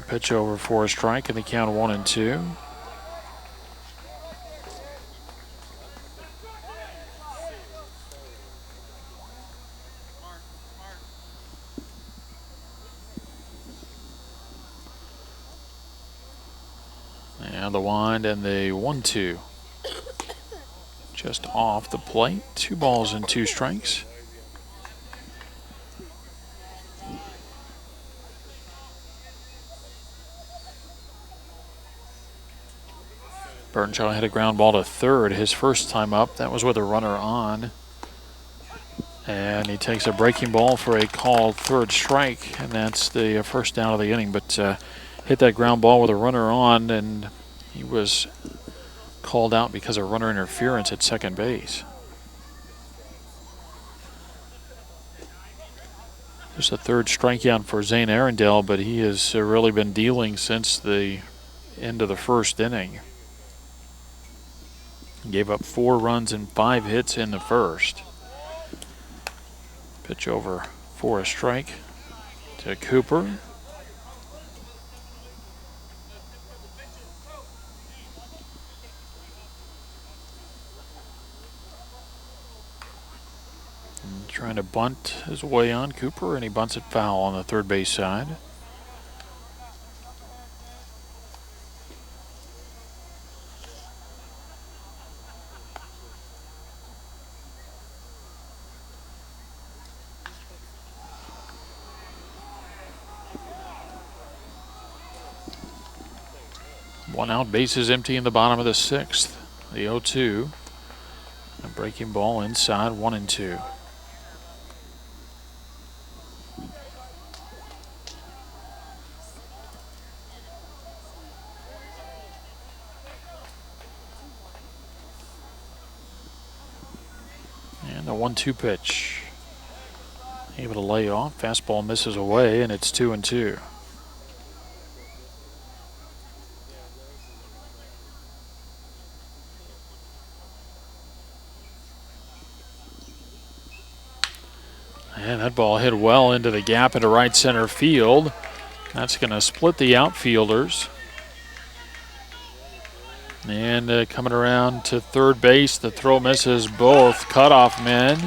Pitch over for a strike, and the count 1-2. the wind and the 1-2. Just off the plate. 2 balls and 2 strikes. Burnshaw hit a ground ball to third his first time up. That was with a runner on. And he takes a breaking ball for a called third strike, and that's the first down of the inning. But hit that ground ball with a runner on, and he was called out because of runner interference at second base. Just a third strikeout for Zane Arundel, but he has really been dealing since the end of the first inning. Gave up 4 runs and 5 hits in the first. Pitch over for a strike to Cooper. And trying to bunt his way on Cooper, and he bunts it foul on the third base side. One out, bases empty in the bottom of the 6th. The 0-2. A breaking ball inside, 1-2. And the 1-2 pitch. Able to lay off. Fastball misses away, and it's 2-2. And that ball hit well into the gap into right center field. That's going to split the outfielders. And coming around to third base, the throw misses both cutoff men.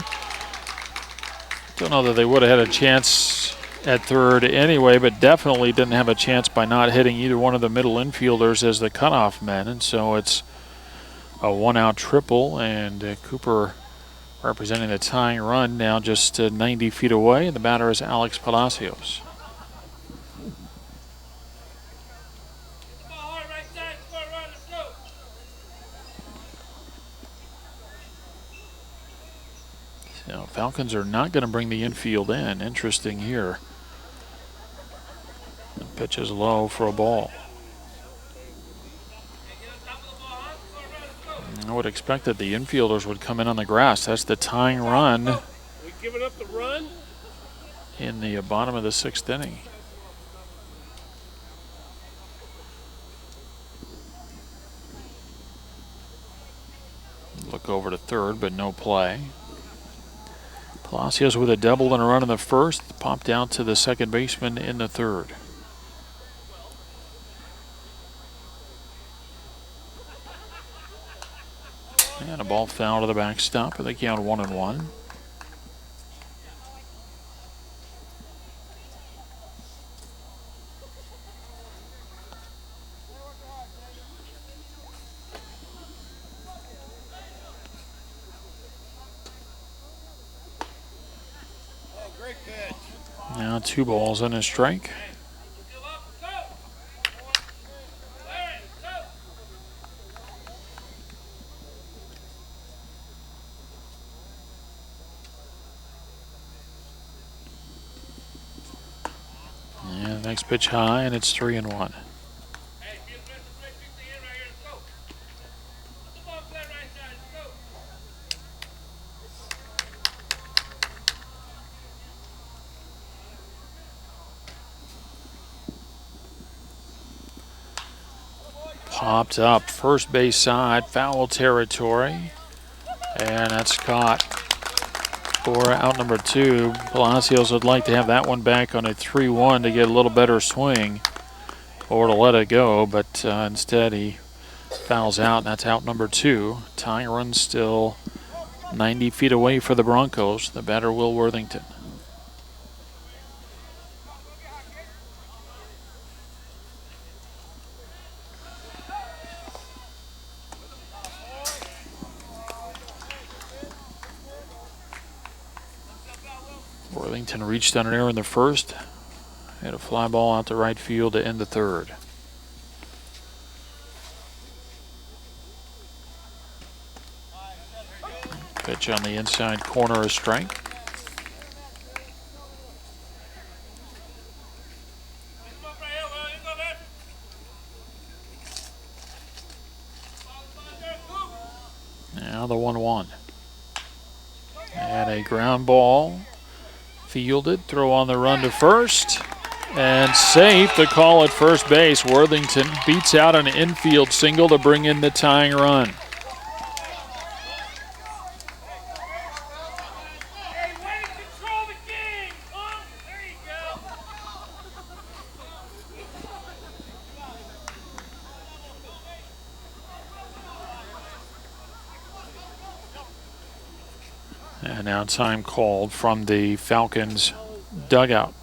Don't know that they would have had a chance at third anyway, but definitely didn't have a chance by not hitting either one of the middle infielders as the cutoff men. And so it's a 1-out triple, and Cooper representing the tying run now just 90 feet away. And the batter is Alex Palacios. So Falcons are not going to bring the infield in. Interesting here. The pitch is low for a ball. I would expect that the infielders would come in on the grass. That's the tying run. We giving up the run in the bottom of the 6th inning. Look over to third, but no play. Palacios with a double and a run in the first, popped out to the second baseman in the third. And a ball foul to the backstop, and they count 1-1. Now 2 balls and a strike. And next pitch high, and it's 3-1. Popped up first base side, foul territory, and that's caught for out number 2. Palacios would like to have that one back on a 3-1 to get a little better swing or to let it go, but instead he fouls out, and that's out number 2. Tying run still 90 feet away for the Broncos. The batter, Will Worthington. Worthington reached on an error in the first. Had a fly ball out to right field to end the third. Pitch on the inside corner, a strike. Now the 1-1. And a ground ball. Fielded, throw on the run to first. And safe to call at first base. Worthington beats out an infield single to bring in the tying run. And now time called from the Falcons dugout.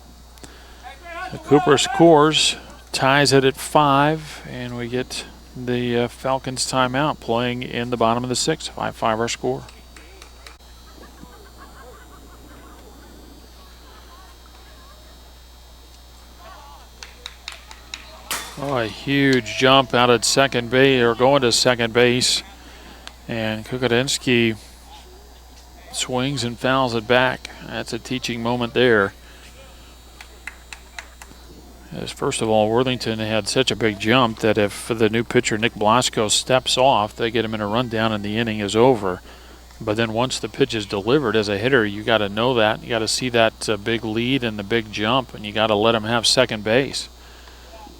The Cooper scores, ties it at 5, and we get the Falcons timeout playing in the bottom of the 6th. 5-5 our score. Oh, a huge jump out at second base, or going to second base. And Kukadinsky swings and fouls it back. That's a teaching moment there. As first of all, Worthington had such a big jump that if the new pitcher, Nick Blasco, steps off, they get him in a rundown and the inning is over. But then once the pitch is delivered as a hitter, you got to know that. You got to see that big lead and the big jump, and you got to let him have second base.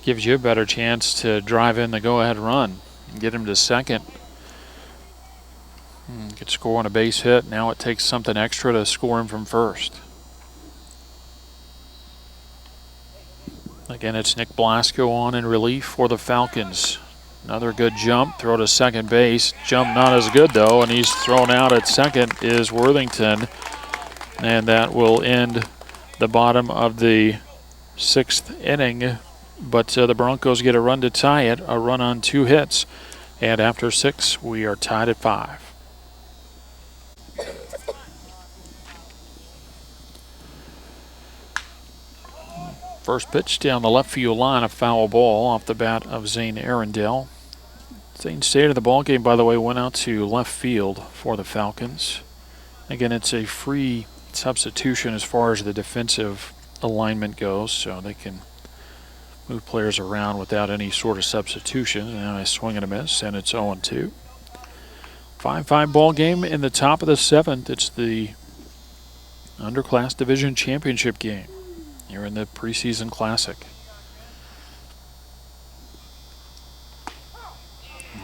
Gives you a better chance to drive in the go-ahead run and get him to second. Could score on a base hit. Now it takes something extra to score him from first. Again, it's Nick Blasco on in relief for the Falcons. Another good jump, throw to second base. Jump not as good though, and he's thrown out at second is Worthington. And that will end the bottom of the 6th inning. But the Broncos get a run to tie it, a run on 2 hits. And after 6, we are tied at 5. First pitch down the left field line, a foul ball off the bat of Zane Arundel. Zane stayed in the ballgame, by the way, went out to left field for the Falcons. Again, it's a free substitution as far as the defensive alignment goes, so they can move players around without any sort of substitution. Now a swing and a miss, and it's 0-2. 5-5 ball game in the top of the 7th. It's the Underclass Division Championship game. You're in the Preseason Classic.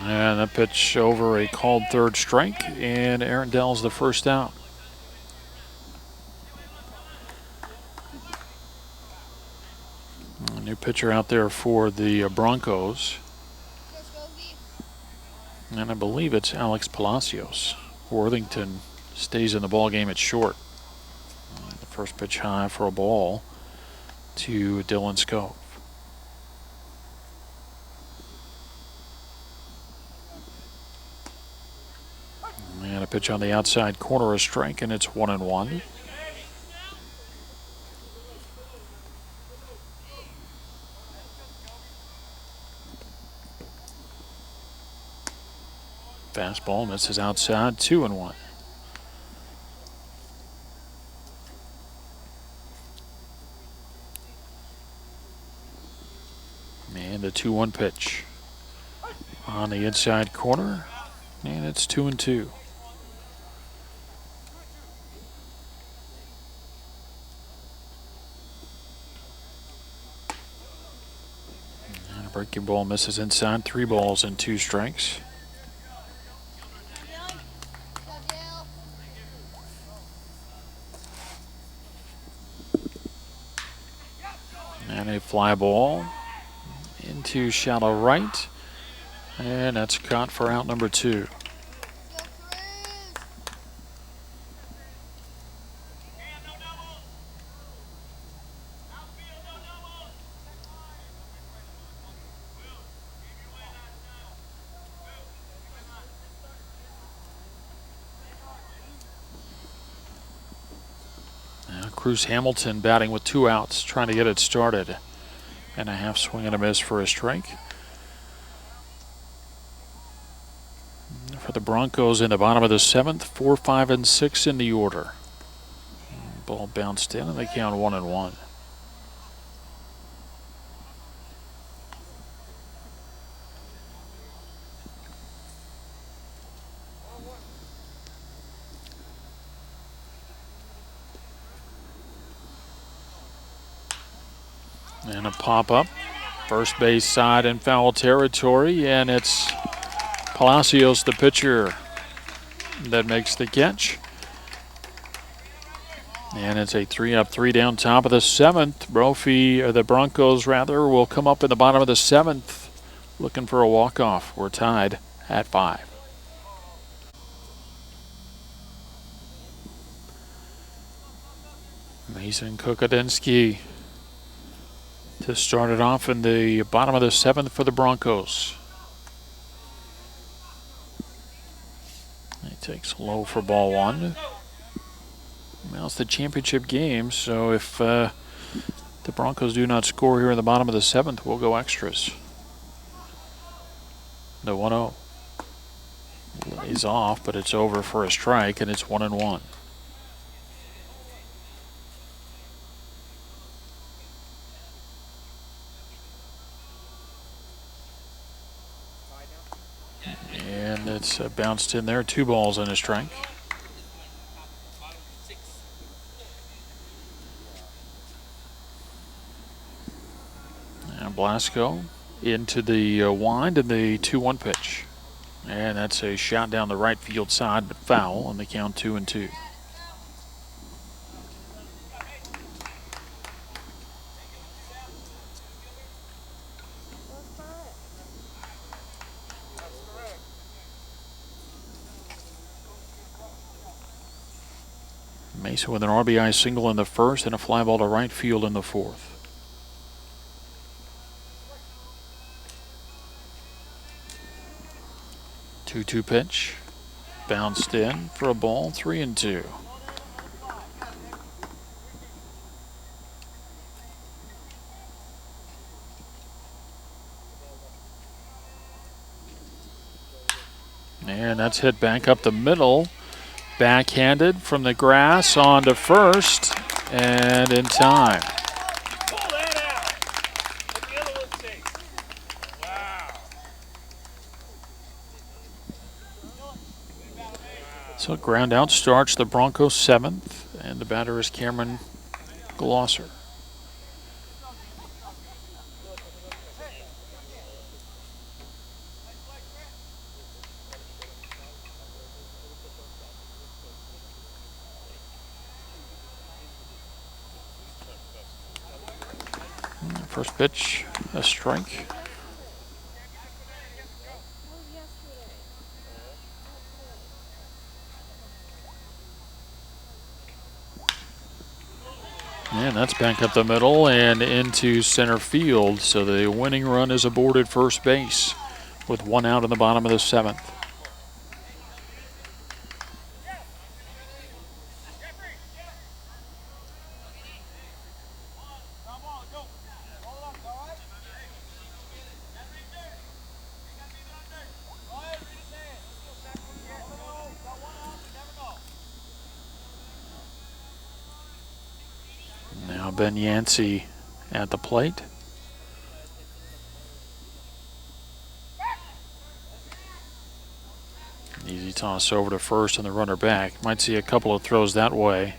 And that pitch over a called third strike, and Arundel's the first out. A new pitcher out there for the Broncos. And I believe it's Alex Palacios. Worthington stays in the ball game at short. The first pitch high for a ball to Dylan Scope. And a pitch on the outside corner, a strike, and it's 1-1. Fastball misses outside, 2-1. And the 2-1 pitch on the inside corner, and it's 2-2. And a breaking ball misses inside, 3 balls and 2 strikes. And a fly ball into shallow right, and that's caught for out number 2. Now Cruz Hamilton batting with 2 outs, trying to get it started. And a half swing and a miss for a strike. For the Broncos in the bottom of the 7th, 4, 5, and 6 in the order. Ball bounced in and they count 1-1. And a pop-up, first base side in foul territory, and it's Palacios, the pitcher, that makes the catch. And it's a 3-up, 3-down top of the 7th. The Broncos will come up in the bottom of the 7th, looking for a walk-off. We're tied at 5. Mason Kukadinsky to start it off in the bottom of the 7th for the Broncos. He takes low for ball 1. Well, it's the championship game, so if the Broncos do not score here in the bottom of the 7th, we'll go extras. The 1-0 lays off, but it's over for a strike, and it's 1-1. And it's bounced in there. 2 balls and a strike. And Blasco into the wind and the 2-1 pitch. And that's a shot down the right field side, but foul on the count 2-2. Mason with an RBI single in the 1st and a fly ball to right field in the 4th. Two pitch, bounced in for a ball, 3-2. And that's hit back up the middle. Backhanded from the grass on to first, and in time. Pull that out. Let the other one take. Wow. So ground out starts the Broncos 7th, and the batter is Cameron Glosser. First pitch, a strike. And that's back up the middle and into center field. So the winning run is aboard at first base with 1 out in the bottom of the 7th. Now Ben Yancey at the plate. Easy toss over to first and the runner back. Might see a couple of throws that way.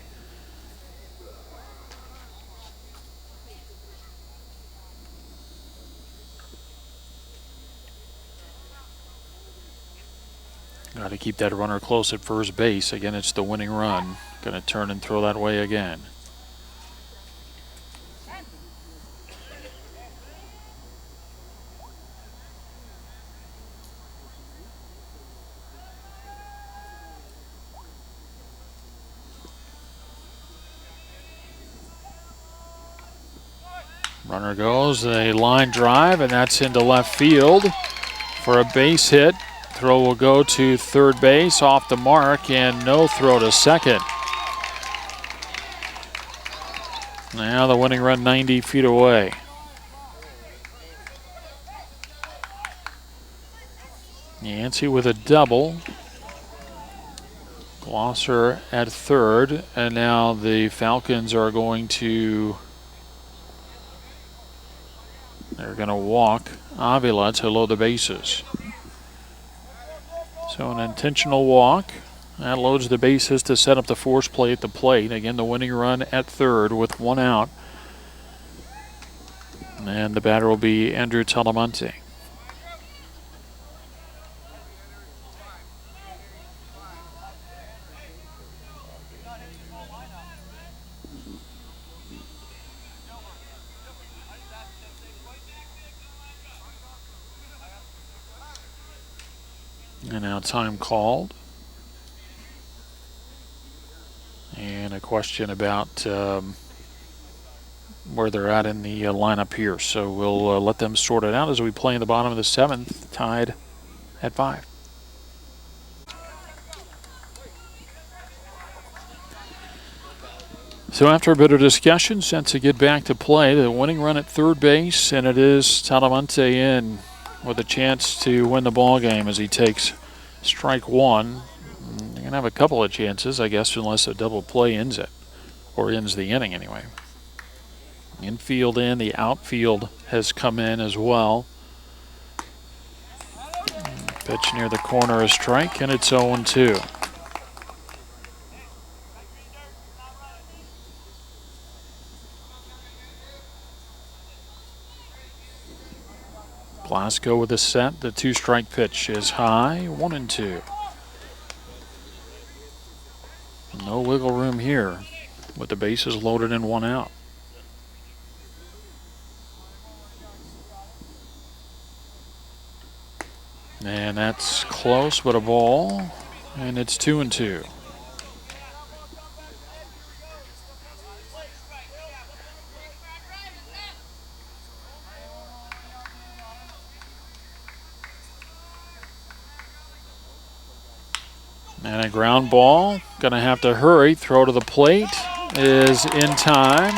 Got to keep that runner close at first base. Again, it's the winning run. Going to turn and throw that way again. Runner goes, a line drive, and that's into left field for a base hit. Throw will go to third base, off the mark, and no throw to second. Now the winning run 90 feet away. Yancey with a double. Glosser at third. And now the Falcons are going to... They're going to walk Avila to load the bases. So an intentional walk. That loads the bases to set up the force play at the plate. Again, the winning run at third with one out. And the batter will be Andrew Talamonte. And now time called. And a question about where they're at in the lineup here. So we'll let them sort it out as we play in the bottom of the seventh, tied at 5. So after a bit of discussion, set to get back to play, the winning run at third base, and it is Talamonte in with a chance to win the ball game as he takes strike one. You're going to have a couple of chances, I guess, unless a double play ends it, or ends the inning anyway. Infield in, the outfield has come in as well. Pitch near the corner, a strike, and it's 0-2. Glasgow with a set. The 2-strike pitch is high, 1-2. No wiggle room here with the bases loaded and one out. And that's close, but a ball, and it's 2-2. And a ground ball. Going to have to hurry. Throw to the plate is in time.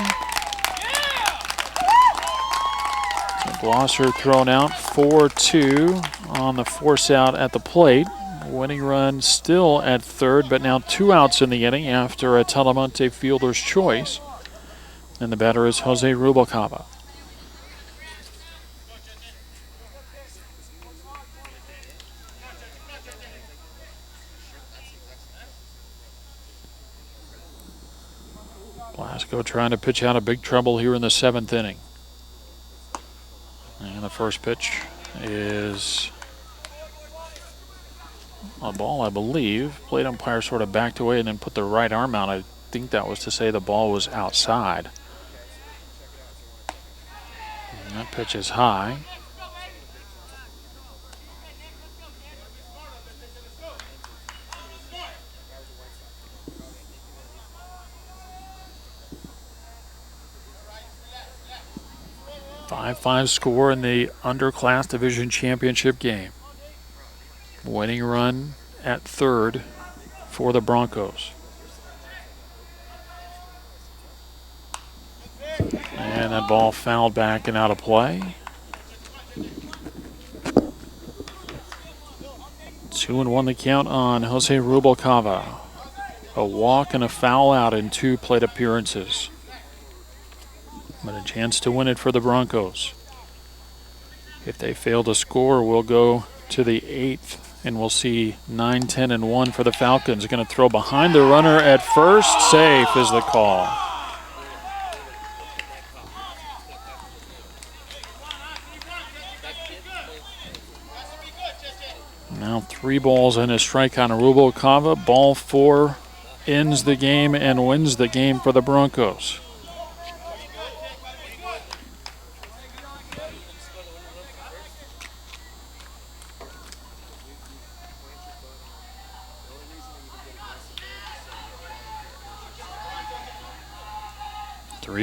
So Glosser thrown out 4-2 on the force out at the plate. Winning run still at third, but now 2 outs in the inning after a Talamonte fielder's choice. And the batter is Jose Rubalcaba. Glasgow trying to pitch out of big trouble here in the 7th inning. And the first pitch is a ball, I believe. Plate umpire sort of backed away and then put the right arm out. I think that was to say the ball was outside. And that pitch is high. Five score in the Underclass Division Championship game. Winning run at third for the Broncos. And that ball fouled back and out of play. 2-1 the count on Jose Rubalcaba. A walk and a foul out in 2 plate appearances. But a chance to win it for the Broncos. If they fail to score, we'll go to the 8th, and we'll see 9, 10, and 1 for the Falcons. Going to throw behind the runner at first. Safe is the call. Now 3 balls and a strike on Rubalcaba. Ball 4 ends the game and wins the game for the Broncos.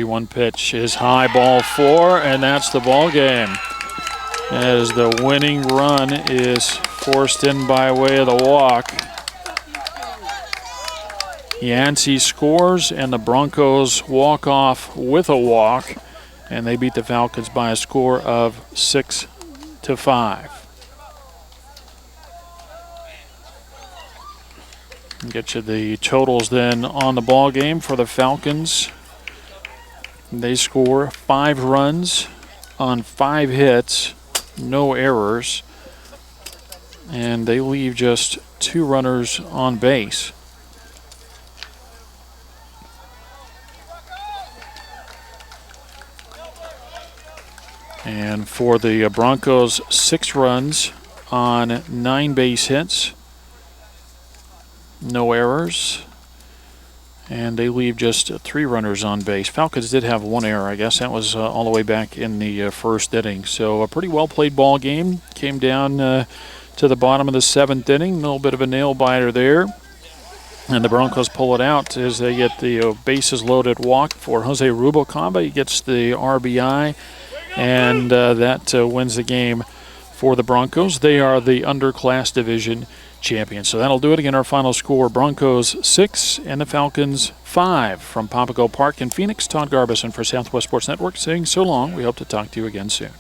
One pitch is high, ball 4, and that's the ball game. As the winning run is forced in by way of the walk. Yancey scores, and the Broncos walk off with a walk, and they beat the Falcons by a score of 6-5. Get you the totals then on the ball game for the Falcons. They score 5 runs on 5 hits, no errors, and they leave just 2 runners on base. And for the Broncos, 6 runs on 9 base hits, no errors, and they leave just 3 runners on base. Falcons did have 1 error. I guess that was all the way back in the first inning. So a pretty well-played ball game. Came down to the bottom of the 7th inning. A little bit of a nail-biter there. And the Broncos pull it out as they get the bases-loaded walk for Jose Rubalcaba. He gets the RBI, and that wins the game for the Broncos. They are the Underclass Division Champions. So that'll do it. Again, our final score, Broncos 6 and the Falcons 5. From Papago Park in Phoenix, Todd Garbison for Southwest Sports Network saying so long. We hope to talk to you again soon.